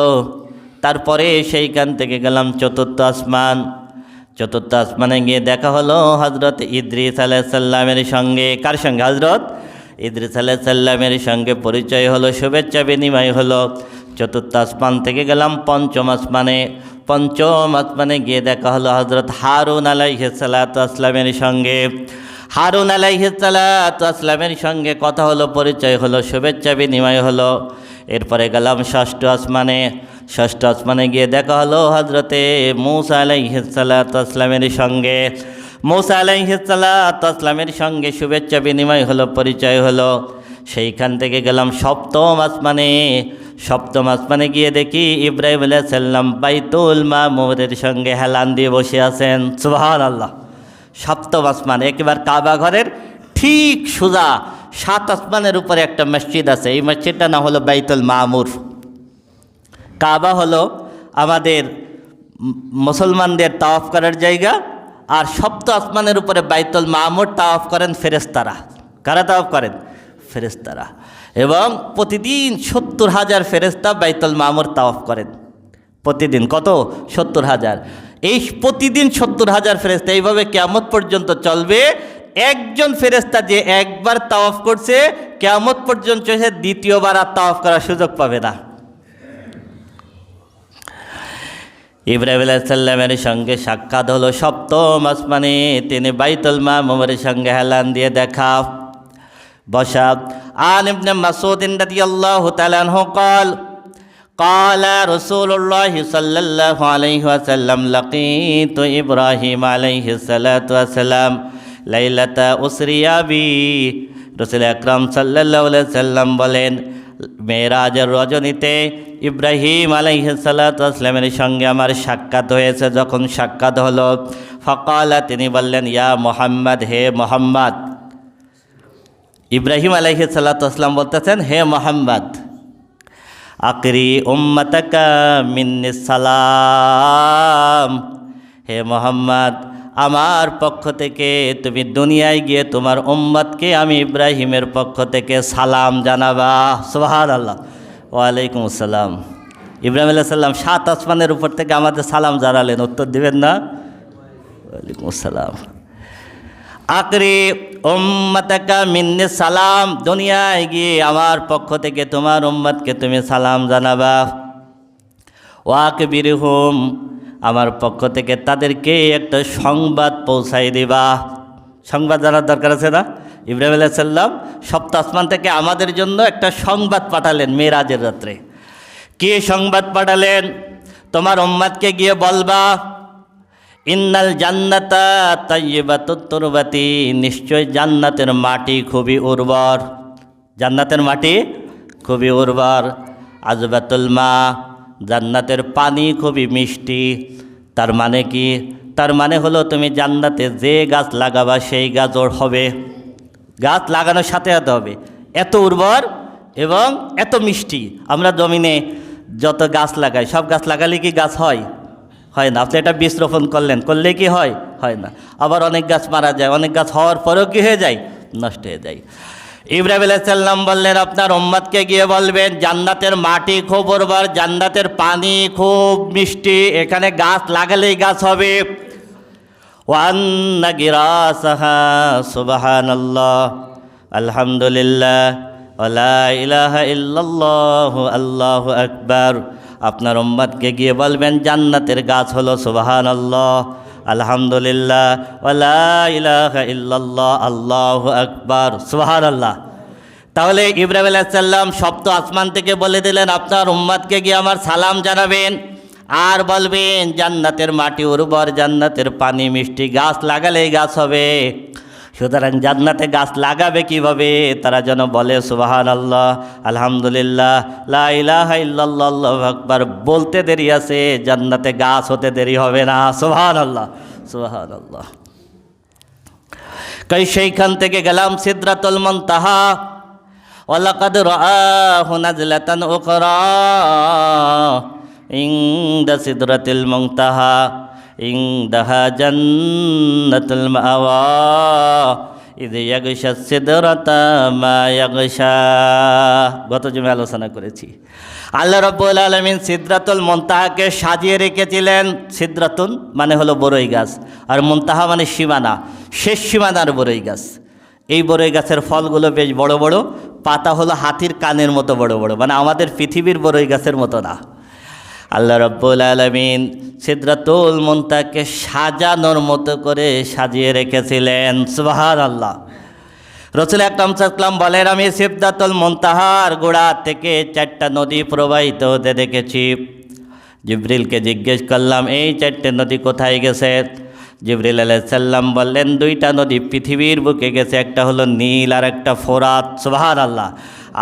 তারপরে সেইখান থেকে গেলাম চতুর্থ আসমান। চতুর্থ আসমানে গিয়ে দেখা হলো হযরত ইদ্রিস আলাইহিস সালামের সঙ্গে। কার সঙ্গে? হযরত ইদ্রিস আলাইহিস সালামের সঙ্গে পরিচয় হলো, শুভেচ্ছা বিনিময় হলো। চতুর্থ আসমান থেকে গেলাম পঞ্চম আসমানে। পঞ্চম আসমানে গিয়ে দেখা হলো হযরত হারুন আলাইহিস সালাতু ওয়াসসালামের সঙ্গে। হারুন আলাইহিস সালাতু ওয়াসসালামের সঙ্গে কথা হলো, পরিচয় হলো, শুভেচ্ছা বিনিময় হলো। এরপরে গেলাম ষষ্ঠ আসমানে। ষষ্ঠ আসমানে গিয়ে দেখা হলো হযরতে মূসা আলাইহিস সালাতু ওয়াসসালামের সঙ্গে। মূসা আলাইহিস সালাতু ওয়াসসালামের সঙ্গে শুভেচ্ছা বিনিময় হলো, পরিচয় হলো। সেইখান থেকে গেলাম সপ্তম আসমানে। সপ্তম আসমানে গিয়ে দেখি ইব্রাহিম আলাইহিস সালাম বাইতুল মামুরের সঙ্গে হেলান দিয়ে বসে আছেন। সুবহানাল্লাহ। সপ্তম আসমান, একেবারে কাবা ঘরের ঠিক সোজা 7 আসমানের উপরে একটা মসজিদ আছে। এই মসজিদটা না হলো বাইতুল মামুর। কাবা হলো আমাদের মুসলমানদের তাওয়াফ করার জায়গা, আর সপ্ত আসমানের উপরে বাইতুল মামুর তাওয়াফ করেন ফেরেশতারা। কারা তাওয়াফ করেন? ফেরেশতারা। এবং প্রতিদিন 70,000 ফেরেশতা বাইতুল মামুর তাওয়াফ করেন। প্রতিদিন কত? 70,000। এই প্রতিদিন 70,000 ফেরেশতা এইভাবে কিয়ামত পর্যন্ত চলবে। একজন ফেরেশতা যে একবার তাওয়াফ করছে, কিয়ামত পর্যন্ত সে দ্বিতীয়বার আর তাওয়াফ করার সুযোগ পাবে না। ইব্রাহিম আলাইহিস সালামের সঙ্গে সাক্ষাৎ হলো সপ্তম আসমানে। তিনি বাইতুল মামুরের সঙ্গে হেলান দিয়ে দেখা বসা। আন ইবনে মাসউদ রাদিয়াল্লাহু তাআলা আনহু قال قال رسول الله صلى الله عليه وسلم لقيت إبراهيم عليه الصلاة والسلام ليلة أسري بي। রাসূল আকরাম সাল্লাল্লাহু আলাইহি ওয়াসাল্লাম বলেন, মেরাজের রজনীতে ইব্রাহিম আলাইহিস সালাতু ওয়াস সালামের সঙ্গে আমার সাক্ষাৎ হয়েছে। যখন সাক্ষাৎ হলো, ফাকালা, তিনি বললেন, ইয়া মুহাম্মদ, হে মুহাম্মদ। ইব্রাহিম আলাইহিস সালাতু ওয়াস সালাম বলতেছেন, হে মুহাম্মদ, আকরি উম্মাতাকা মিন্নিস সালাম। হে মুহাম্মদ, আমার পক্ষ থেকে তুমি দুনিয়ায় গিয়ে তোমার উম্মতকে আমি ইব্রাহিমের পক্ষ থেকে সালাম জানাবা। সুবহানাল্লাহ। ওয়ালাইকুম আসসালাম। ইব্রাহিম আলাইহিস সালাম 7 আসমানের উপর থেকে আমাদের সালাম জানালেন, উত্তর দিবেন না? ওয়ালাইকুম আসসালাম। আকরি উম্মাতাকা মিন্নি সালাম, দুনিয়ায় গিয়ে আমার পক্ষ থেকে তোমার উম্মতকে তুমি সালাম জানাবা। ওয়াকবিরহুম, আমার পক্ষ থেকে তাদেরকে একটা সংবাদ পৌঁছাই দিবা। সংবাদ জানার দরকার আছে না? ইব্রাহিম আলাইহিস সালাম সপ্ত আসমান থেকে আমাদের জন্য একটা সংবাদ পাঠালেন মেরাজের রাত্রে। কি সংবাদ পাঠালেন? তোমার উম্মতকে গিয়ে বলবা, ইন্নাল জান্নাতা তাইয়্যিবাতুত তুরবাতি, নিশ্চয় জান্নাতের মাটি খুবই উর্বর। জান্নাতের মাটি খুবই উর্বর। আযবাতুল মা, জান্নাতের পানি খুবই মিষ্টি। তার মানে কি? তার মানে হলো তুমি জান্নাতে যে গাছ লাগাবা সেই গাছ ওর হবে। গাছ লাগানোর সাথে সাথে হবে, এত উর্বর এবং এত মিষ্টি। আমরা জমিনে যত গাছ লাগাই, সব গাছ লাগালে কি গাছ হয়? হয় না। আপনি এটা বীজ রোপণ করলেন, করলে কি হয়? হয় না। আবার অনেক গাছ মারা যায়, অনেক গাছ হওয়ার পরেও কি হয়ে যায়? নষ্ট হয়ে যায়। ইব্রাহিম আলাইহিস সালাম বললেন, আপনার উম্মতকে গিয়ে বলবেন, জান্নাতের মাটি খুব উর্বর, জান্নাতের পানি খুব মিষ্টি, এখানে গাছ লাগালেই গাছ হবে। ওয়ান্না গিরাসাহা সুবহানাল্লাহ আলহামদুলিল্লাহ ওয়ালা ইলাহা ইল্লাল্লাহু আল্লাহু আকবার। আপনার উম্মতকে গিয়ে বলবেন, জান্নাতের গাছ হলো সুবহানাল্লাহ, আলহামদুলিল্লাহ, ওয়ালা ইলাহা ইল্লাল্লাহ, আল্লাহু আকবার, সুবহানাল্লাহ। তাহলে ইব্রাহিম আলাইহিস সালাম সপ্ত আসমান থেকে বলে দিলেন, আপনার উম্মতকে গিয়ে আমার সালাম জানাবেন আর বলবেন, জান্নাতের মাটি উর্বর, জান্নাতের পানি মিষ্টি, গাছ লাগালেই গাছ হবে। সুতরাং জান্নাতে গাছ লাগাবে কিভাবে? তারা যেন বলে সুবহানাল্লাহ, আলহামদুলিল্লাহ, লা ইলাহা ইল্লাল্লাহ, আল্লাহু আকবার। বলতে দেরি আছে, জান্নাতে গাছ হতে দেরি হবে না। সুবহানাল্লাহ, সুবহানাল্লাহ। কই সেইখান থেকে গেলাম সিদরাতুল মুনতাহা। ওয়ালাকাদ রাআহু নাজলাতান উখরা ইনদা সিদরাতিল মুনতাহা ইনদাহা জান্নাতুল মাওয়া ইয ইয়াগশা সিদরাতা মা ইয়াগশা। গত জুমে আলোচনা করেছি, আল্লাহ রাব্বুল আলামিন সিদরাতুল মুনতাহাকে সাজিয়ে রেখেছিলেন। সিদরাতুন মানে হলো বড়ই গাছ, আর মুনতাহা মানে সীমানা, শেষ সীমানার বড়ই গাছ। এই বড়ই গাছের ফলগুলো বেশ বড় বড়, পাতা হলো হাতির কানের মতো বড় বড়, মানে আমাদের পৃথিবীর বড়ই গাছের মতো না। আল্লাহ রাব্বুল আলামিন সিদরাতুল মুনতাহাকে সাজানোর মতো করে সাজিয়ে রেখেছিলেন। সুবহানাল্লাহ। রাসূল আকরাম সাল্লাল্লাহু আলাইহি ওয়াসাল্লাম বলেন, আমি সিদরাতুল মুনতাহার গোড়া থেকে 4টা নদী প্রবাহিত হতে দেখেছি। জিবরিলকে জিজ্ঞেস করলাম, এই 4টে নদী কোথায় গেছে? জিবরিল আলাইহিস সালাম বললেন দুইটা নদী পৃথিবীর বুকে গেছে, একটা হলো নীল আর একটা ফোরাত, সুবহানাল্লাহ।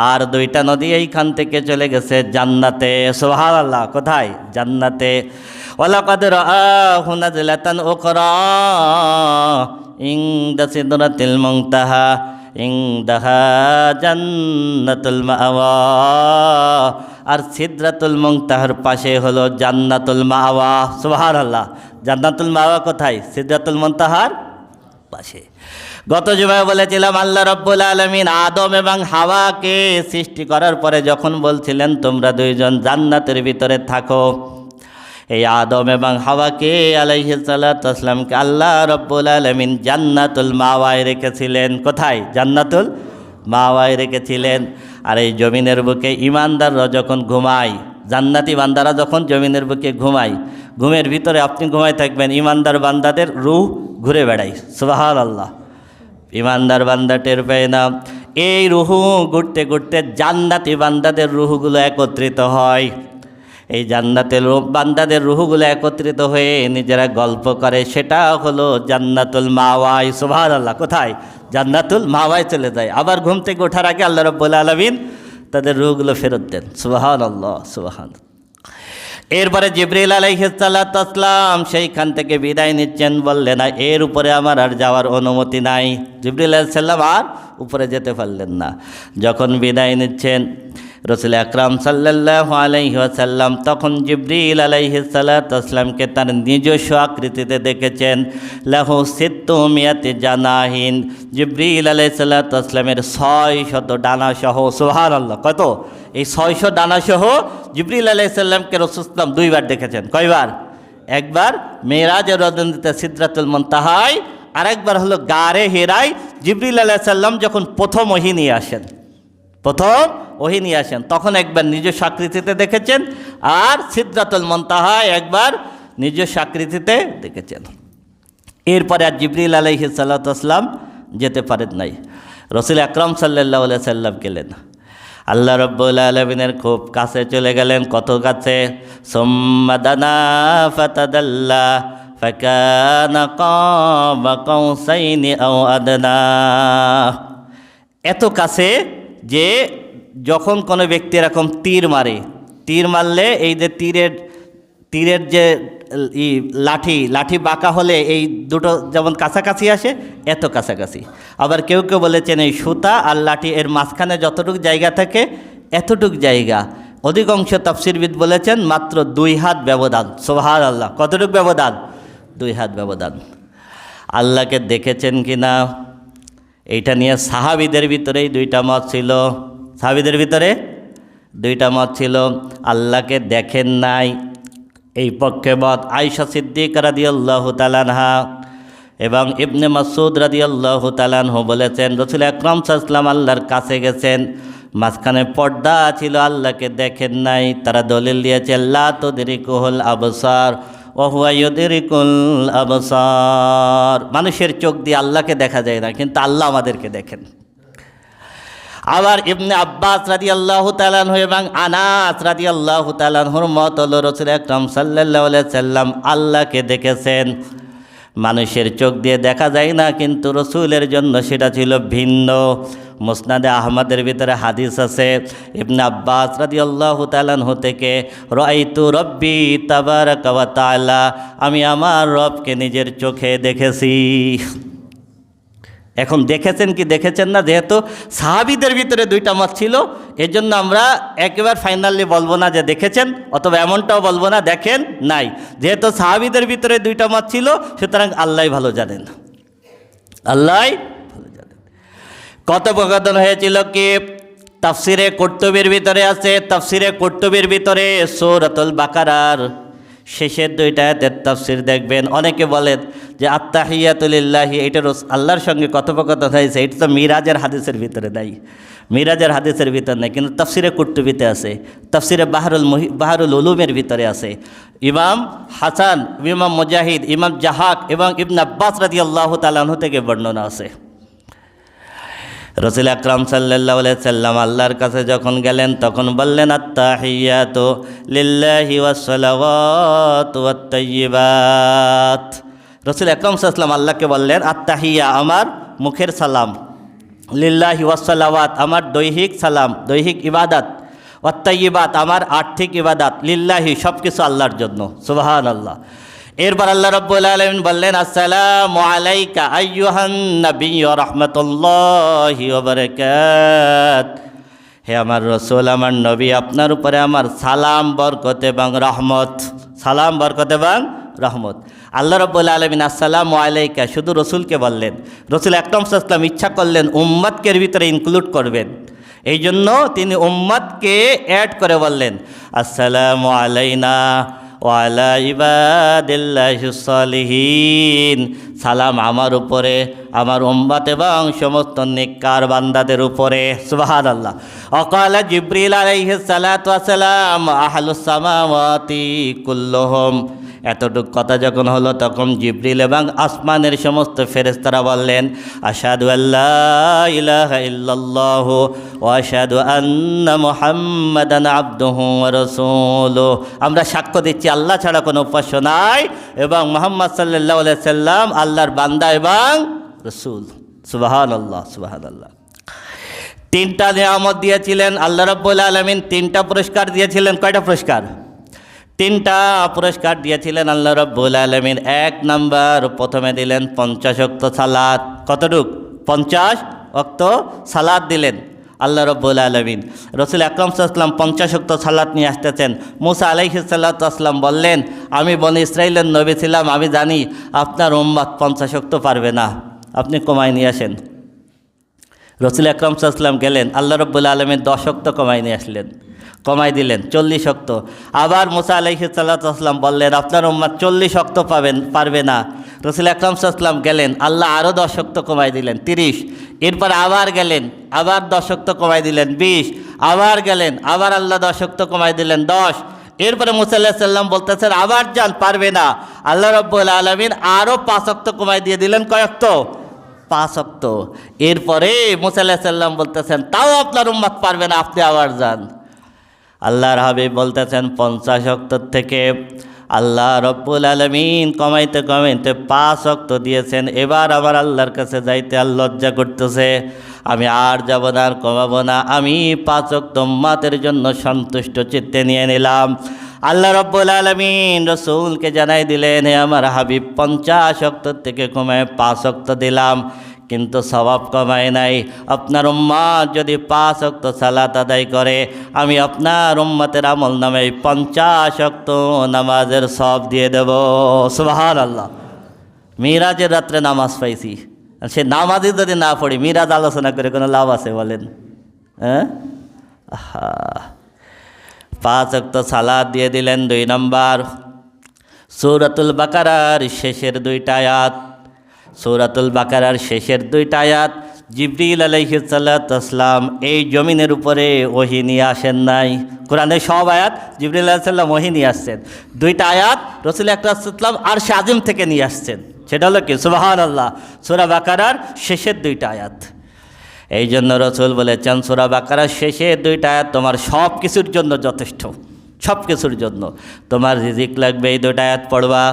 আর দুইটা নদী এইখান থেকে চলে গেছে জান্নাতে, সুবহানাল্লাহ। কোথায়? জান্নাতে। ওয়ালাকাদ রাআহু নাজলাতান উখরা ইনদা সিদরাতিল মুনতাহা ইনদাহা জান্নাতুল মাওয়া। আর সিদরাতুল মুনতাহার পাশে হলো জান্নাতুল মাওয়া, সুবহানাল্লাহ। জান্নাতুল মাওয়া কোথায়? সিদরাতুল মুনতাহার পাশে। গত জুমায় বলেছিলাম আল্লাহ রাব্বুল আলামিন আদম এবং হাওয়াকে সৃষ্টি করার পরে যখন বলছিলেন তোমরা দুইজন জান্নাতের ভিতরে থাকো, এই আদম এবং হাওয়াকে আলাইহিস সালাতু ওয়াস সালামকে আল্লাহ রাব্বুল আলামিন জান্নাতুল মাওয়ায় রেখেছিলেন। কোথায়? জান্নাতুল মাওয়ায় রেখেছিলেন। আর এই জমিনের বুকে ইমানদাররা যখন ঘুমায়, জান্নাতি বান্দারা যখন জমিনের বুকে ঘুমায়, ঘুমের ভিতরে আপনি ঘুমায় থাকবেন, ইমানদার বান্দাদের রূহ ঘুরে বেড়ায়, সুবহানাল্লাহ। ইমানদার বান্দা টের পায় না। এই রুহু ঘুরতে ঘুরতে জান্নাতি বান্দাদের রুহগুলো একত্রিত হয়। এই জান্নাতের বান্দাদের রুহগুলো একত্রিত হয়ে নিজেরা গল্প করে, সেটা হলো জান্নাতুল মাওয়ায়, সুবহানাল্লাহ। কোথায়? জান্নাতুল মাওয়ায় চলে যায়। আবার ঘুম থেকে ওঠার আগে আল্লাহ রাব্বুল আলামিন তাদের রুহগুলো ফেরত দেন, সুবহানাল্লাহ, সুবহানাল্লাহ। এরপরে জিবরিল আলাইহিস সালাতু ওয়াস সালাম সেইখান থেকে বিদায় নিচ্ছেন, বললেন না এর উপরে আমার আর যাওয়ার অনুমতি নাই। জিবরিল আলাইহিস সালাম আর উপরে যেতে পারলেন না। যখন বিদায় নিচ্ছেন রাসূল আকরাম সাল্লাল্লাহু আলাইহি ওয়াসাল্লাম তখন জিবরিল আলাইহিস সালাতু ওয়াস সালামকে তার নিজস্ব আকৃতিতে দেখেছেন। লাহু সিত্তুমিয়াতি জানাহিন, জিবরিল আলাইহিস সালাতু ওয়াস সালামের 600 ডানা সহ, সুবহানাল্লাহ। কত? এই 600 ডানা সহ জিবরিল আলাইহিস সালামকে রাসূল সাল্লাল্লাহু দুইবার দেখেছেন। কয়বার? একবার মেরাজের রাজনীতিতে সিদরাতুল মুনতাহায়, আরেকবার হলো গারে হিরায় জিবরিল আলাইহিস সালাম যখন প্রথম ওহী নিয়ে আসেন, তখন একবার নিজস্ব আকৃতিতে দেখেছেন, আর সিদরাতুল মুনতাহায় একবার নিজস্ব আকৃতিতে দেখেছেন। এরপরে আর জিবরিল আলাইহিস সালাতু ওয়াস সালাম যেতে পারেন নাই। রাসূল আকরাম সাল্লাল্লাহু আলাইহি সাল্লাম গেলেন, আল্লাহ রাব্বুল আলামিনের খুব কাছে চলে গেলেন। কত কাছে? সুম্মা দানা ফাতাদাল্লা ফাকানা কাবা কাউসাইনি আও আদনা। এত কাছে যে যখন কোনো ব্যক্তি এরকম তীর মারলে এই যে তীরের যে লাঠি বাঁকা হলে এই দুটো যেমন কাছাকাছি আসে, এত কাছাকাছি। আবার কেউ কেউ বলেছেন এই সুতা আর লাঠি এর মাঝখানে যতটুকু জায়গা থাকে এতটুক জায়গা। অধিকাংশ তাফসীরবিদ বলেছেন মাত্র 2 হাত ব্যবধান, সুবহানাল্লাহ। কতটুক ব্যবধান? 2 হাত ব্যবধান। আল্লাহকে দেখেছেন কি না এইটা নিয়ে সাহাবীদের ভিতরেই 2টা মত ছিল। সাহাবীদের ভিতরে 2টা মত ছিল। আল্লাহকে দেখেন নাই এই পক্ষে মত আয়েশা সিদ্দিকা রাদিয়াল্লাহু তাআলা আনহা এবং ইবনে মাসউদ রাদিয়াল্লাহু তাআলা আনহু বলেছেন রাসূল আকরাম সাল্লাল্লাহু আলাইহি ওয়াসাল্লাম আল্লাহর কাছে গেছেন, মাঝখানে পর্দা ছিল, আল্লাহকে দেখেন নাই। তারা দলিল দিয়েছে লা তুদরিকুহুল আবসার ওয়া হুয়া ইউদরিকুল আবসার। মানুষের চোখ দিয়ে আল্লাহকে দেখা যায় না, কিন্তু আল্লাহ আমাদেরকে দেখেন। আবার ইবনে আব্বাস রাদিয়াল্লাহু তাআলা আনহু এবং আনাস রাদিয়াল্লাহু তাআলা আনহুর মত হলো রাসূল আকরাম সাল্লাল্লাহু আলাইহি সাল্লাম আল্লাহকে দেখেছেন। মানুষের চোখ দিয়ে দেখা যায় না, কিন্তু রসুলের জন্য সেটা ছিল ভিন্ন। মুসনাদে আহমদের ভিতরে হাদিস আছে ইবনে আব্বাস রাদিয়াল্লাহু তাআলা আনহু থেকে, রাআইতু রব্বি তাবারাকা ওয়া তাআলা, আমি আমার রবকে নিজের চোখে দেখেছি। এখন দেখেছেন কি দেখেছেন না, যেহেতু সাহাবীদের ভিতরে 2টা মত ছিল, এর জন্য আমরা একেবারে ফাইনালি বলবো না যে দেখেছেন, অথবা এমনটাও বলবো না দেখেন নাই। যেহেতু সাহাবীদের ভিতরে 2টা মত ছিল, সুতরাং আল্লাহই ভালো জানেন, আল্লাহই ভালো জানেন। কথোপকথন হয়েছিল কি তাফসিরে কুরতুবির ভিতরে আছে। তাফসিরে কুরতুবির ভিতরে সূরাতুল বাকারার শেষের 2টা আয়াতের তাফসির দেখবেন। অনেকে বলেন যে আত্তাহিয়াতু লিল্লাহি, এটা আল্লাহর সঙ্গে কথোপকথন হয়েছে, এটা তো মিরাজের হাদিসের ভিতরে নাই, মিরাজের হাদিসের ভিতরে নেই, কিন্তু তাফসিরে কুরতুবিতে আছে, তাফসিরে বাহরুল উলুমের ভিতরে আছে। ইমাম হাসান, ইমাম মুজাহিদ, ইমাম জাহাক এবং ইবনে আব্বাস রাদিয়াল্লাহু তাআলা আনহু থেকে বর্ণনা আছে। রাসূল আকরাম সাল্লাল্লাহু আলাইহি সাল্লাম আল্লাহর কাছে যখন গেলেন তখন বললেন আত্তাহিয়াতু লিল্লাহি ওয়াস সালাওয়াতু ওয়াত তাইয়্যিবাত। রসুল আকরাম সাল্লাল্লাহু আলাইহি ওয়াসাল্লাম আল্লাহকে বললেন, আত্তাহিয়া আমার মুখের সালাম, লিল্লাহি ওয়াসসালাওয়াত আমার দৈহিক সালাম, দৈহিক ইবাদত, ওয়াত্তাইয়িবাত আমার আর্থিক ইবাদত, লিল্লাহি সব কিছু আল্লাহর জন্য, সুবহানাল্লাহ। এরপর আল্লাহ রাব্বুল আলামিন বললেন, আসসালামু আলাইকা আইয়ুহান নাবিয়্যু ওয়া রাহমাতুল্লাহি ওয়া বারাকাতুহু, হে আমার রসুল, আমার নবী, আপনার উপরে আমার সালাম, বরকত এবং রহমত, সালাম, বরকত এবং রহমত। আল্লাহ রাব্বুল আলামিন আসসালামু আলাইকা শুধু রসুলকে বললেন। রসুল আকরাম সাল্লাল্লাহু আলাইহি ওয়াসাল্লাম ইচ্ছা করলেন উম্মতকে ভিতরে ইনক্লুড করবেন, এই জন্য তিনি উম্মতকে অ্যাড করে বললেন, আসসালামু আলাইনা ওয়া আলা ইবাদিল্লাহিস সালিহিন, সালাম আমার উপরে, আমার উম্মত এবং সমস্ত নেককার বান্দাদের উপরে, সুবহানাল্লাহ। ওয়াকালা জিবরিল আলাইহিস সালাতু ওয়াস সালাম আহলুস সামাওয়াতি কুল্লুহুম, এতটুক কথা যখন হলো তখন জিবরিল এবং আসমানের সমস্ত ফেরেশতারা বললেন, আশহাদু আল্লা ইলাহা ইল্লাল্লাহু ওয়া আশহাদু আন্না মুহাম্মাদান আবদুহু ওয়া রাসূলুহু, আমরা সাক্ষ্য দিচ্ছি আল্লাহ ছাড়া কোনো উপাস্য নাই এবং মুহাম্মদ সাল্লাল্লাহু আলাইহি সাল্লাম আল্লাহর বান্দা এবং রাসূল, সুবহানাল্লাহ, সুবহানাল্লাহ। তিনটা নিয়ামত দিয়েছিলেন আল্লাহ রাব্বুল আলামিন, তিনটা পুরস্কার দিয়েছিলেন। কয়টা পুরস্কার? তিনটা পুরস্কার দিয়েছিলেন আল্লাহ রাব্বুল আলামিন। এক নাম্বার, প্রথমে দিলেন 50 ওয়াক্ত সালাত। কতটুক? 50 ওয়াক্ত সালাত দিলেন আল্লাহ রাব্বুল আলামিন। রসুল আকরাম সাল্লাল্লাহু আলাইহি ওয়াসাল্লাম 50 ওয়াক্ত সালাত নিয়ে আসতেছেন। মুসা আলাইহিস সালাতু ওয়াসসালাম বললেন, আমি বনি ইসরাইলের নবী ছিলাম, আমি জানি আপনার উম্মত 50 ওয়াক্ত পারবে না, আপনি কমায় নিয়ে আসেন। রসুল আকরাম সাল্লাল্লাহু আলাইহি ওয়াসাল্লাম গেলেন, আল্লাহ রাব্বুল আলামিন 10 ওয়াক্ত কমায় নিয়ে আসলেন, কমাই দিলেন 40 ওয়াক্ত। আবার মুসা আলাইহিস সালাতু ওয়াসসালাম বললেন, আপনার উম্মত 40 ওয়াক্ত পারবে না। রসুল আকরাম সাল্লাল্লাহু আলাইহি ওয়াসাল্লাম গেলেন, আল্লাহ আরও 10 ওয়াক্ত কমাই দিলেন 30। এরপর আবার গেলেন, আবার 10 ওয়াক্ত কমাই দিলেন 20। আবার গেলেন, আবার আল্লাহ 10 ওয়াক্ত কমাই দিলেন 10। এরপরে মুসা আলাইহিস সালাম বলতেছেন, আবার যান, পারবে না। আল্লাহ রাব্বুল আলামিন আরও 5 ওয়াক্ত কমাই দিয়ে দিলেন। কয় ওয়াক্ত? 5 ওয়াক্ত। এরপরে মুসা আলাইহিস সালাম বলতেছেন, তাও আপনার উম্মত পারবে না, আপনি আবার যান। আল্লাহর হাবিব বলতেছেন 50 ওয়াক্ত থেকে আল্লাহ রব্বুল আলামিন কমাইতে কমাইতে 5 ওয়াক্ত দিয়েছেন। এবার আবার আল্লাহর কাছে যাইতে আর লজ্জা করতেছে, আমি আর যাব না, আর কমাবো না, আমি 5 ওয়াক্ত উম্মতের জন্য সন্তুষ্ট চিত্তে নিয়ে নিলাম। আল্লাহ রব্বুল আলামিন রসুলকে জানাই দিলেন, হে আমার হাবিব, 50 ওয়াক্ত থেকে কমায় 5 ওয়াক্ত দিলাম, কিন্তু সওয়াব কমায় নাই। আপনার উম্মত যদি 5 ওয়াক্ত সালাত আদায় করে, আমি আপনার উম্মতের আমল নামে 50 ওয়াক্ত নামাজের সওয়াব দিয়ে দেব, সুবহানাল্লাহ। মিরাজের রাত্রে নামাজ পাইছি, সে নামাজই যদি না পড়ি, মিরাজ আলোচনা করে কোনো লাভ আছে বলেন? হ্যাঁ, 5 ওয়াক্ত সালাত দিয়ে দিলেন। 2 নম্বর, সূরাতুল বাকারার শেষের 2টা আয়াত, সূরাতুল বাকারার শেষের 2টা আয়াত জিবরিল আলাইহিস সালাতু ওয়াসসালাম এই জমিনের উপরে ওহী নিয়ে আসেন নাই। কোরআনের সব আয়াত জিবরিল আলাইহিস সালাম ওহী নিয়ে আসছেন, 2টা আয়াত রাসূল আকরাম সাল্লাল্লাহু আলাইহি ওয়াসাল্লাম আরশে আজিম থেকে নিয়ে আসছেন। সেটা হলো কি? সুবহানাল্লাহ, সূরা বাকারার শেষের 2টা আয়াত। এই জন্য রসুল বলেছেন, সূরা বাকারার শেষের 2টা আয়াত তোমার সব কিছুর জন্য যথেষ্ট, সব কিছুর জন্য। তোমার রিজিক লাগবে, এই 2টা আয়াত পড়বা।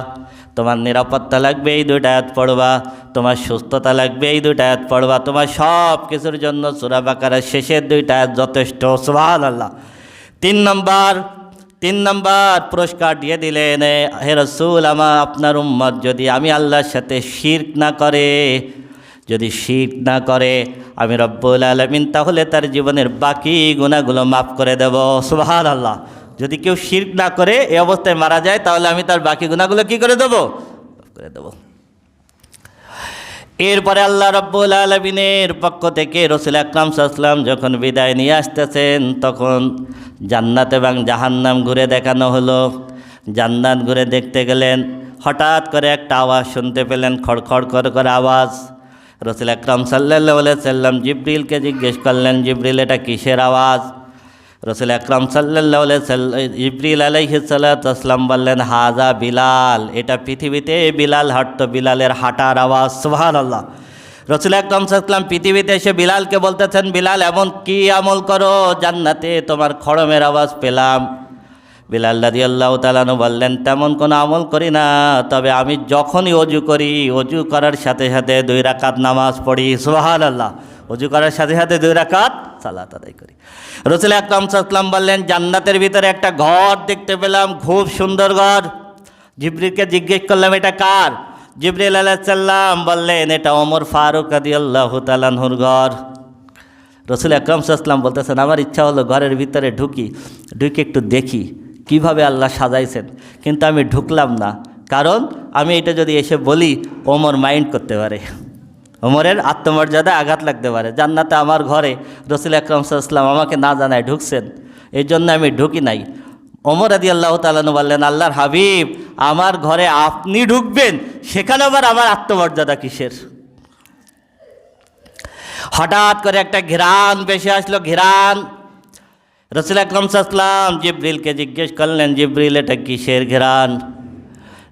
তোমার নিরাপত্তা লাগবে, এই 2টা আয়াত পড়বা। তোমার সুস্থতা লাগবে, এই 2টা আয়াত পড়বা। তোমার সব কিছুর জন্য সূরা বাকারার শেষের 2টা আয়াত যথেষ্ট, সুবহানাল্লাহ। 3 নম্বর পুরস্কার দিয়ে দিলেন, হে রাসূল, আপনার উম্মত যদি আমি আল্লাহর সাথে শিরক না করে, যদি শিরক না করে আমি রব্বুল আলামিন তাহলে তার জীবনের বাকি গুনাহগুলো মাফ করে দেব, সুবহানাল্লাহ। যদি কেউ শিরক না করে এই অবস্থায় মারা যায়, তাহলে আমি তার বাকি গুনাহগুলো কি করে দেব? করে দেব। এরপরে আল্লাহ রব্বুল আলামিনের পক্ষ থেকে রাসূল আকরাম সাল্লাল্লাহু আলাইহি ওয়াসাল্লাম যখন বিদায় নিয়ে আসতেছেন, তখন জান্নাত এবং জাহান্নাম ঘুরে দেখানো হলো। জান্নাত ঘুরে দেখতে গেলেন, হঠাৎ করে একটা আওয়াজ শুনতে পেলেন, খড়খড় করে আওয়াজ। রাসূল আকরাম সাল্লাল্লাহু আলাইহি ওয়াসাল্লাম জিবরিলকে জিজ্ঞেস করলেন, জিবরিল, এটা কিসের আওয়াজ? রাসূল আকরাম সাল্লাল্লাহু আলাইহি ওয়াসাল্লাম জিবরিল আলাইহিস সালাতু ওয়াসসালাম বললেন, হাজা বিলাল, এটা পৃথিবীতে বিলাল হাঁটতো, বিলালের হাঁটার আওয়াজ, সুবহানাল্লাহ। রাসূল আকরাম সাল্লাল্লাহু আলাইহি ওয়াসাল্লাম পৃথিবীতে এসে বিলালকে বলতেছেন, বিলাল, এমন কি আমল করো জান্নাতে তোমার খড়মের আওয়াজ পেলাম? বিলাল রাদিয়াল্লাহু তাআলা আনহু বললেন, তেমন কোনো আমল করি না, তবে আমি যখনই অজু করি, অজু করার সাথে সাথে 2 রাকাত নামাজ পড়ি। সুবহানাল্লাহ। অজু করার সাথে সাথে 2 রাকাত সালাত আদায় করি। রাসূল আকরাম সাল্লাল্লাহু আলাইহি ওয়াসাল্লাম বললেন, জান্নাতের ভিতরে একটা ঘর দেখতে পেলাম, খুব সুন্দর ঘর। জিবরিলকে জিজ্ঞেস করলাম, এটা কার? জিবরিল আলাইহিস সালাম বললেন, এটা ওমর ফারুক রাদিয়াল্লাহু তাআলা আনহুর ঘর। রাসূল আকরাম সাল্লাল্লাহু আলাইহি ওয়াসাল্লাম বলতেছেন, আমার ইচ্ছা হলো ঘরের ভিতরে ঢুকে একটু দেখি কিভাবে আল্লাহ সাজাইছেন, কিন্তু আমি ঢুকলাম না। কারণ আমি এটা যদি এসে বলি, ওমর মাইন্ড করতে পারে, ওমরের আত্মমর্যাদা আঘাত লাগতে পারে। জান্নাতে আমার ঘরে রাসূল আকরাম সাল্লাল্লাহু আলাইহি ওয়াসাল্লাম আমাকে না জানায় ঢুকছেন, এই জন্য আমি ঢুকি নাই। ওমর রাদিয়াল্লাহু তাআলা আনহু বললেন, আল্লাহর হাবিব, আমার ঘরে আপনি ঢুকবেন, সেখানে আবার আমার আত্মমর্যাদা কিসের? হঠাৎ করে একটা ঘ্রাণ ভেসে আসলো, ঘ্রাণ। রাসূল আকরাম সাল্লাল্লাহু আলাইহি ওয়াসাল্লাম জিবরিলকে জিজ্ঞেস করলেন, জিবরিল, এটা কিসের ঘ্রাণ?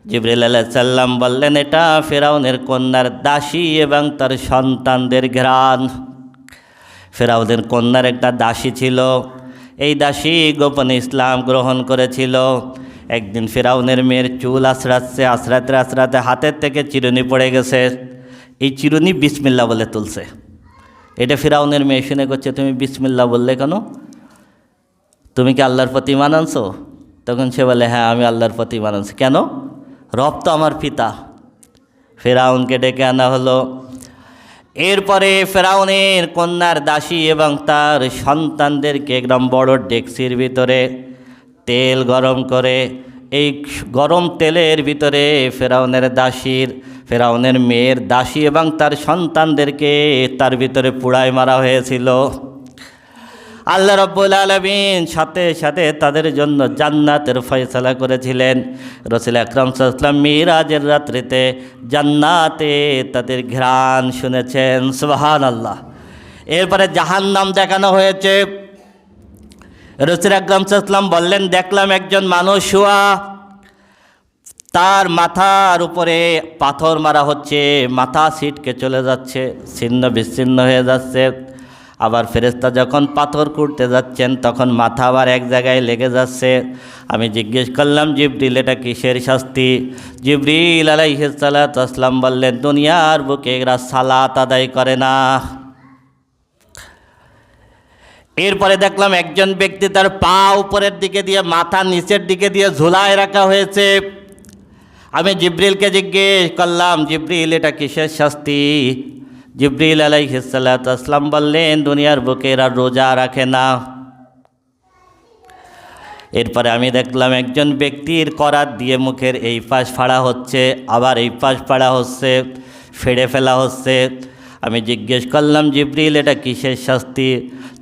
জিবরিল আলাইহিস সালাম বললেন, এটা ফিরআউনের কন্যার দাসী এবং তার সন্তানদের ঘ্রাণ। ফিরআউনের কন্যার একটা দাসী ছিল, এই দাসী গোপনে ইসলাম গ্রহণ করেছিল। একদিন ফিরআউনের মেয়ের চুল আঁচড়াতে হাতের থেকে চিরুনি পড়ে গেছে। এই চিরুনি বিসমিল্লাহ বলে তুলছে। এটা ফিরআউনের মেয়ে শুনে করছে, তুমি বিসমিল্লাহ বললে কেন? তুমি কি আল্লাহর প্রতি ঈমান আনছো? তখন সে বলে, হ্যাঁ, আমি আল্লাহর প্রতি ঈমান আনছি। কেন? রব তো আমার পিতা। ফিরআউনকে ডেকে আনা হলো। এরপরে ফিরআউনের কন্যার দাসী এবং তার সন্তানদেরকে একদম বড় ডেকচির ভিতরে তেল গরম করে, এই গরম তেলের ভিতরে ফিরআউনের মেয়ের দাসী এবং তার সন্তানদেরকে তার ভিতরে পুড়ায় মারা হয়েছিল। আল্লাহ রাব্বুল আলামিন সাথে সাথে তাদের জন্য জান্নাতের ফয়সালা করেছিলেন। রাসূল আকরাম সাল্লাল্লাহু আলাইহি ওয়াসাল্লাম মিরাজের রাত্রিতে জান্নাতে তাদের ঘ্রাণ শুনেছেন। সুবহানাল্লাহ। এরপরে জাহান্নাম দেখানো হয়েছে। রাসূল আকরাম সাল্লাল্লাহু আলাইহি ওয়াসাল্লাম বললেন, দেখলাম একজন মানুষ শোয়া, তার মাথার উপরে পাথর মারা হচ্ছে, মাথা ছিটকে চলে যাচ্ছে, ছিন্ন বিচ্ছিন্ন হয়ে যাচ্ছে। আবার ফেরেশতা যখন পাথর কুড়তে যাচ্ছেন, তখন মাথা আবার এক জায়গায় লেগে যাচ্ছে। আমি জিজ্ঞেস করলাম, জিবরিল, এটা কিসের শাস্তি? জিবরিল আলাইহিস সালাতু ওয়াস সালাম বললেন, দুনিয়ার বুকে এরা সালাত আদায় করে না। এরপরে দেখলাম একজন ব্যক্তি, তার পা উপরের দিকে দিয়ে, মাথা নিচের দিকে দিয়ে ঝুলায় রাখা হয়েছে। আমি জিবরিলকে জিজ্ঞেস করলাম, জিবরিল, এটা কিসের শাস্তি? জিবরিল আলাইহিস সালাতু ওয়াস সালাম বললেন, দুনিয়ার বুকে এরা রোজা রাখে না। এরপরে আমি দেখলাম একজন ব্যক্তির করাত দিয়ে মুখের এই পাশ ফাড়া হচ্ছে, আবার এই পাশ ফাড়া হচ্ছে, ফেড়ে ফেলা হচ্ছে। আমি জিজ্ঞেস করলাম, জিবরিল, এটা কিসের শাস্তি?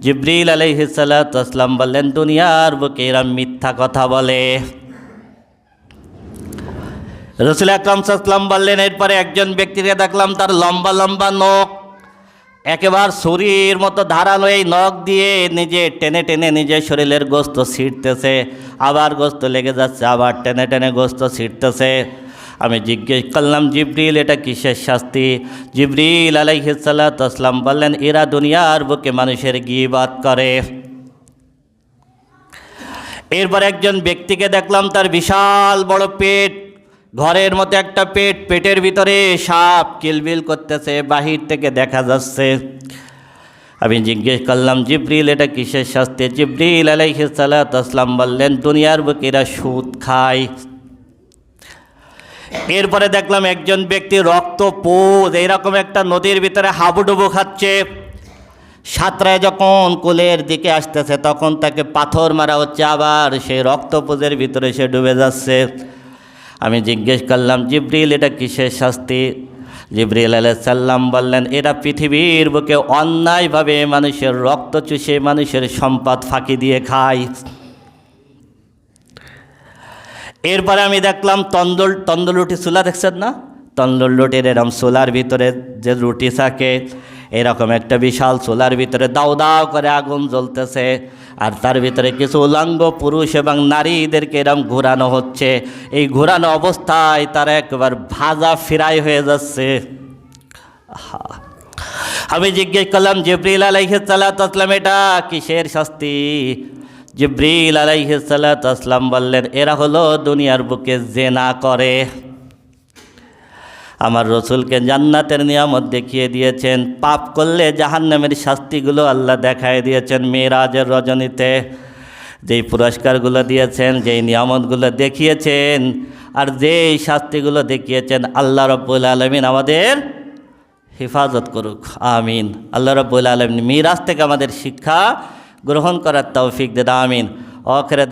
জিবরিল আলাইহিস সালাতু ওয়াস সালাম বললেন, দুনিয়ার বুকে এরা মিথ্যা কথা বলে। রাসূল আকরাম সাল্লাল্লাহু আলাইহি ওয়াসাল্লাম বললেন, এরপরে একজন ব্যক্তিকে দেখলাম, তার লম্বা লম্বা নখ, একেবারে ছুরির মতো ধারালো এই নখ দিয়ে নিজে টেনে টেনে নিজের শরীরের গোস্ত ছিঁড়তেছে, আবার গোস্ত লেগে যাচ্ছে, আবার টেনে টেনে গোস্ত ছিঁড়তেছে। আমি জিজ্ঞেস করলাম, জিবরিল, এটা কিসের শাস্তি? জিবরিল আলাইহিস সালাতু ওয়াস সালাম বললেন, এরা দুনিয়ার বুকে মানুষের গীবত করে। এরপর একজন ব্যক্তিকে দেখলাম, তার বিশাল বড় পেট, ঘরের মতো একটা পেট, পেটের ভিতরে সাপ কিলবিল করতেছে, বাহির থেকে দেখা যাচ্ছে। আমি জিজ্ঞেস করলাম, জিবরিল, এটা কিসের শাস্তি? জিবরিল আলাইহিস সালাতু ওয়াস সালাম বললেন, দুনিয়ার বুকে এরা সুদ খায়। এরপরে দেখলাম একজন ব্যক্তি রক্ত পোদ এইরকম একটা নদীর ভিতরে হাবুডুবু খাচ্ছে। সাঁতরায় যখন কোলের দিকে আসতেছে, তখন তাকে পাথর মারা হচ্ছে, আবার সেই রক্তপুজের ভিতরে সে ডুবে যাচ্ছে। আমি জিজ্ঞেস করলাম, জিবরিল, এটা কিসের শাস্তি? জিবরিল আলাইহিস সালাম বললেন, এরা পৃথিবীর বুকে অন্যায়ভাবে মানুষের রক্ত চুষে মানুষের সম্পদ ফাঁকি দিয়ে খায়। এরপরে আমি দেখলাম তন্দুর রুটি চুলা, দেখছেন না? তন্দুর রুটির এরকম চুলার ভিতরে যে রুটি থাকে, এরকম একটা বিশাল চুলার ভিতরে দাও দাও করে আগুন জ্বলতেছে, আর তার ভিতরে কিছু উলঙ্গ পুরুষ এবং নারীদেরকে এরকম ঘোরানো হচ্ছে। এই ঘোরানো অবস্থায় তারা একবার ভাজা ফ্রাই হয়ে যাচ্ছে। আমি জিজ্ঞেস করলাম, জিবরিল আলাইহিস সালাতু ওয়াস সালাম, এটা কিসের শাস্তি? জিবরিল আলাইহিস সালাতু আসসালাম বললেন, এরা হলো দুনিয়ার বুকে জিনা করে। আমার রসুলকে জান্নাতের নিয়ামত দেখিয়ে দিয়েছেন, পাপ করলে জাহান্নামের শাস্তিগুলো আল্লাহ দেখায় দিয়েছেন মেরাজের রজনীতে। যেই পুরস্কারগুলো দিয়েছেন, যেই নিয়ামতগুলো দেখিয়েছেন, আর যেই শাস্তিগুলো দেখিয়েছেন, আল্লাহ রাব্বুল আলামিন আমাদের হেফাজত করুক, আমিন। আল্লাহ রাব্বুল আলামিন মিরাজ থেকে আমাদের শিক্ষা গ্রহণ করার তৌফিক দেন, আমিন। আখিরে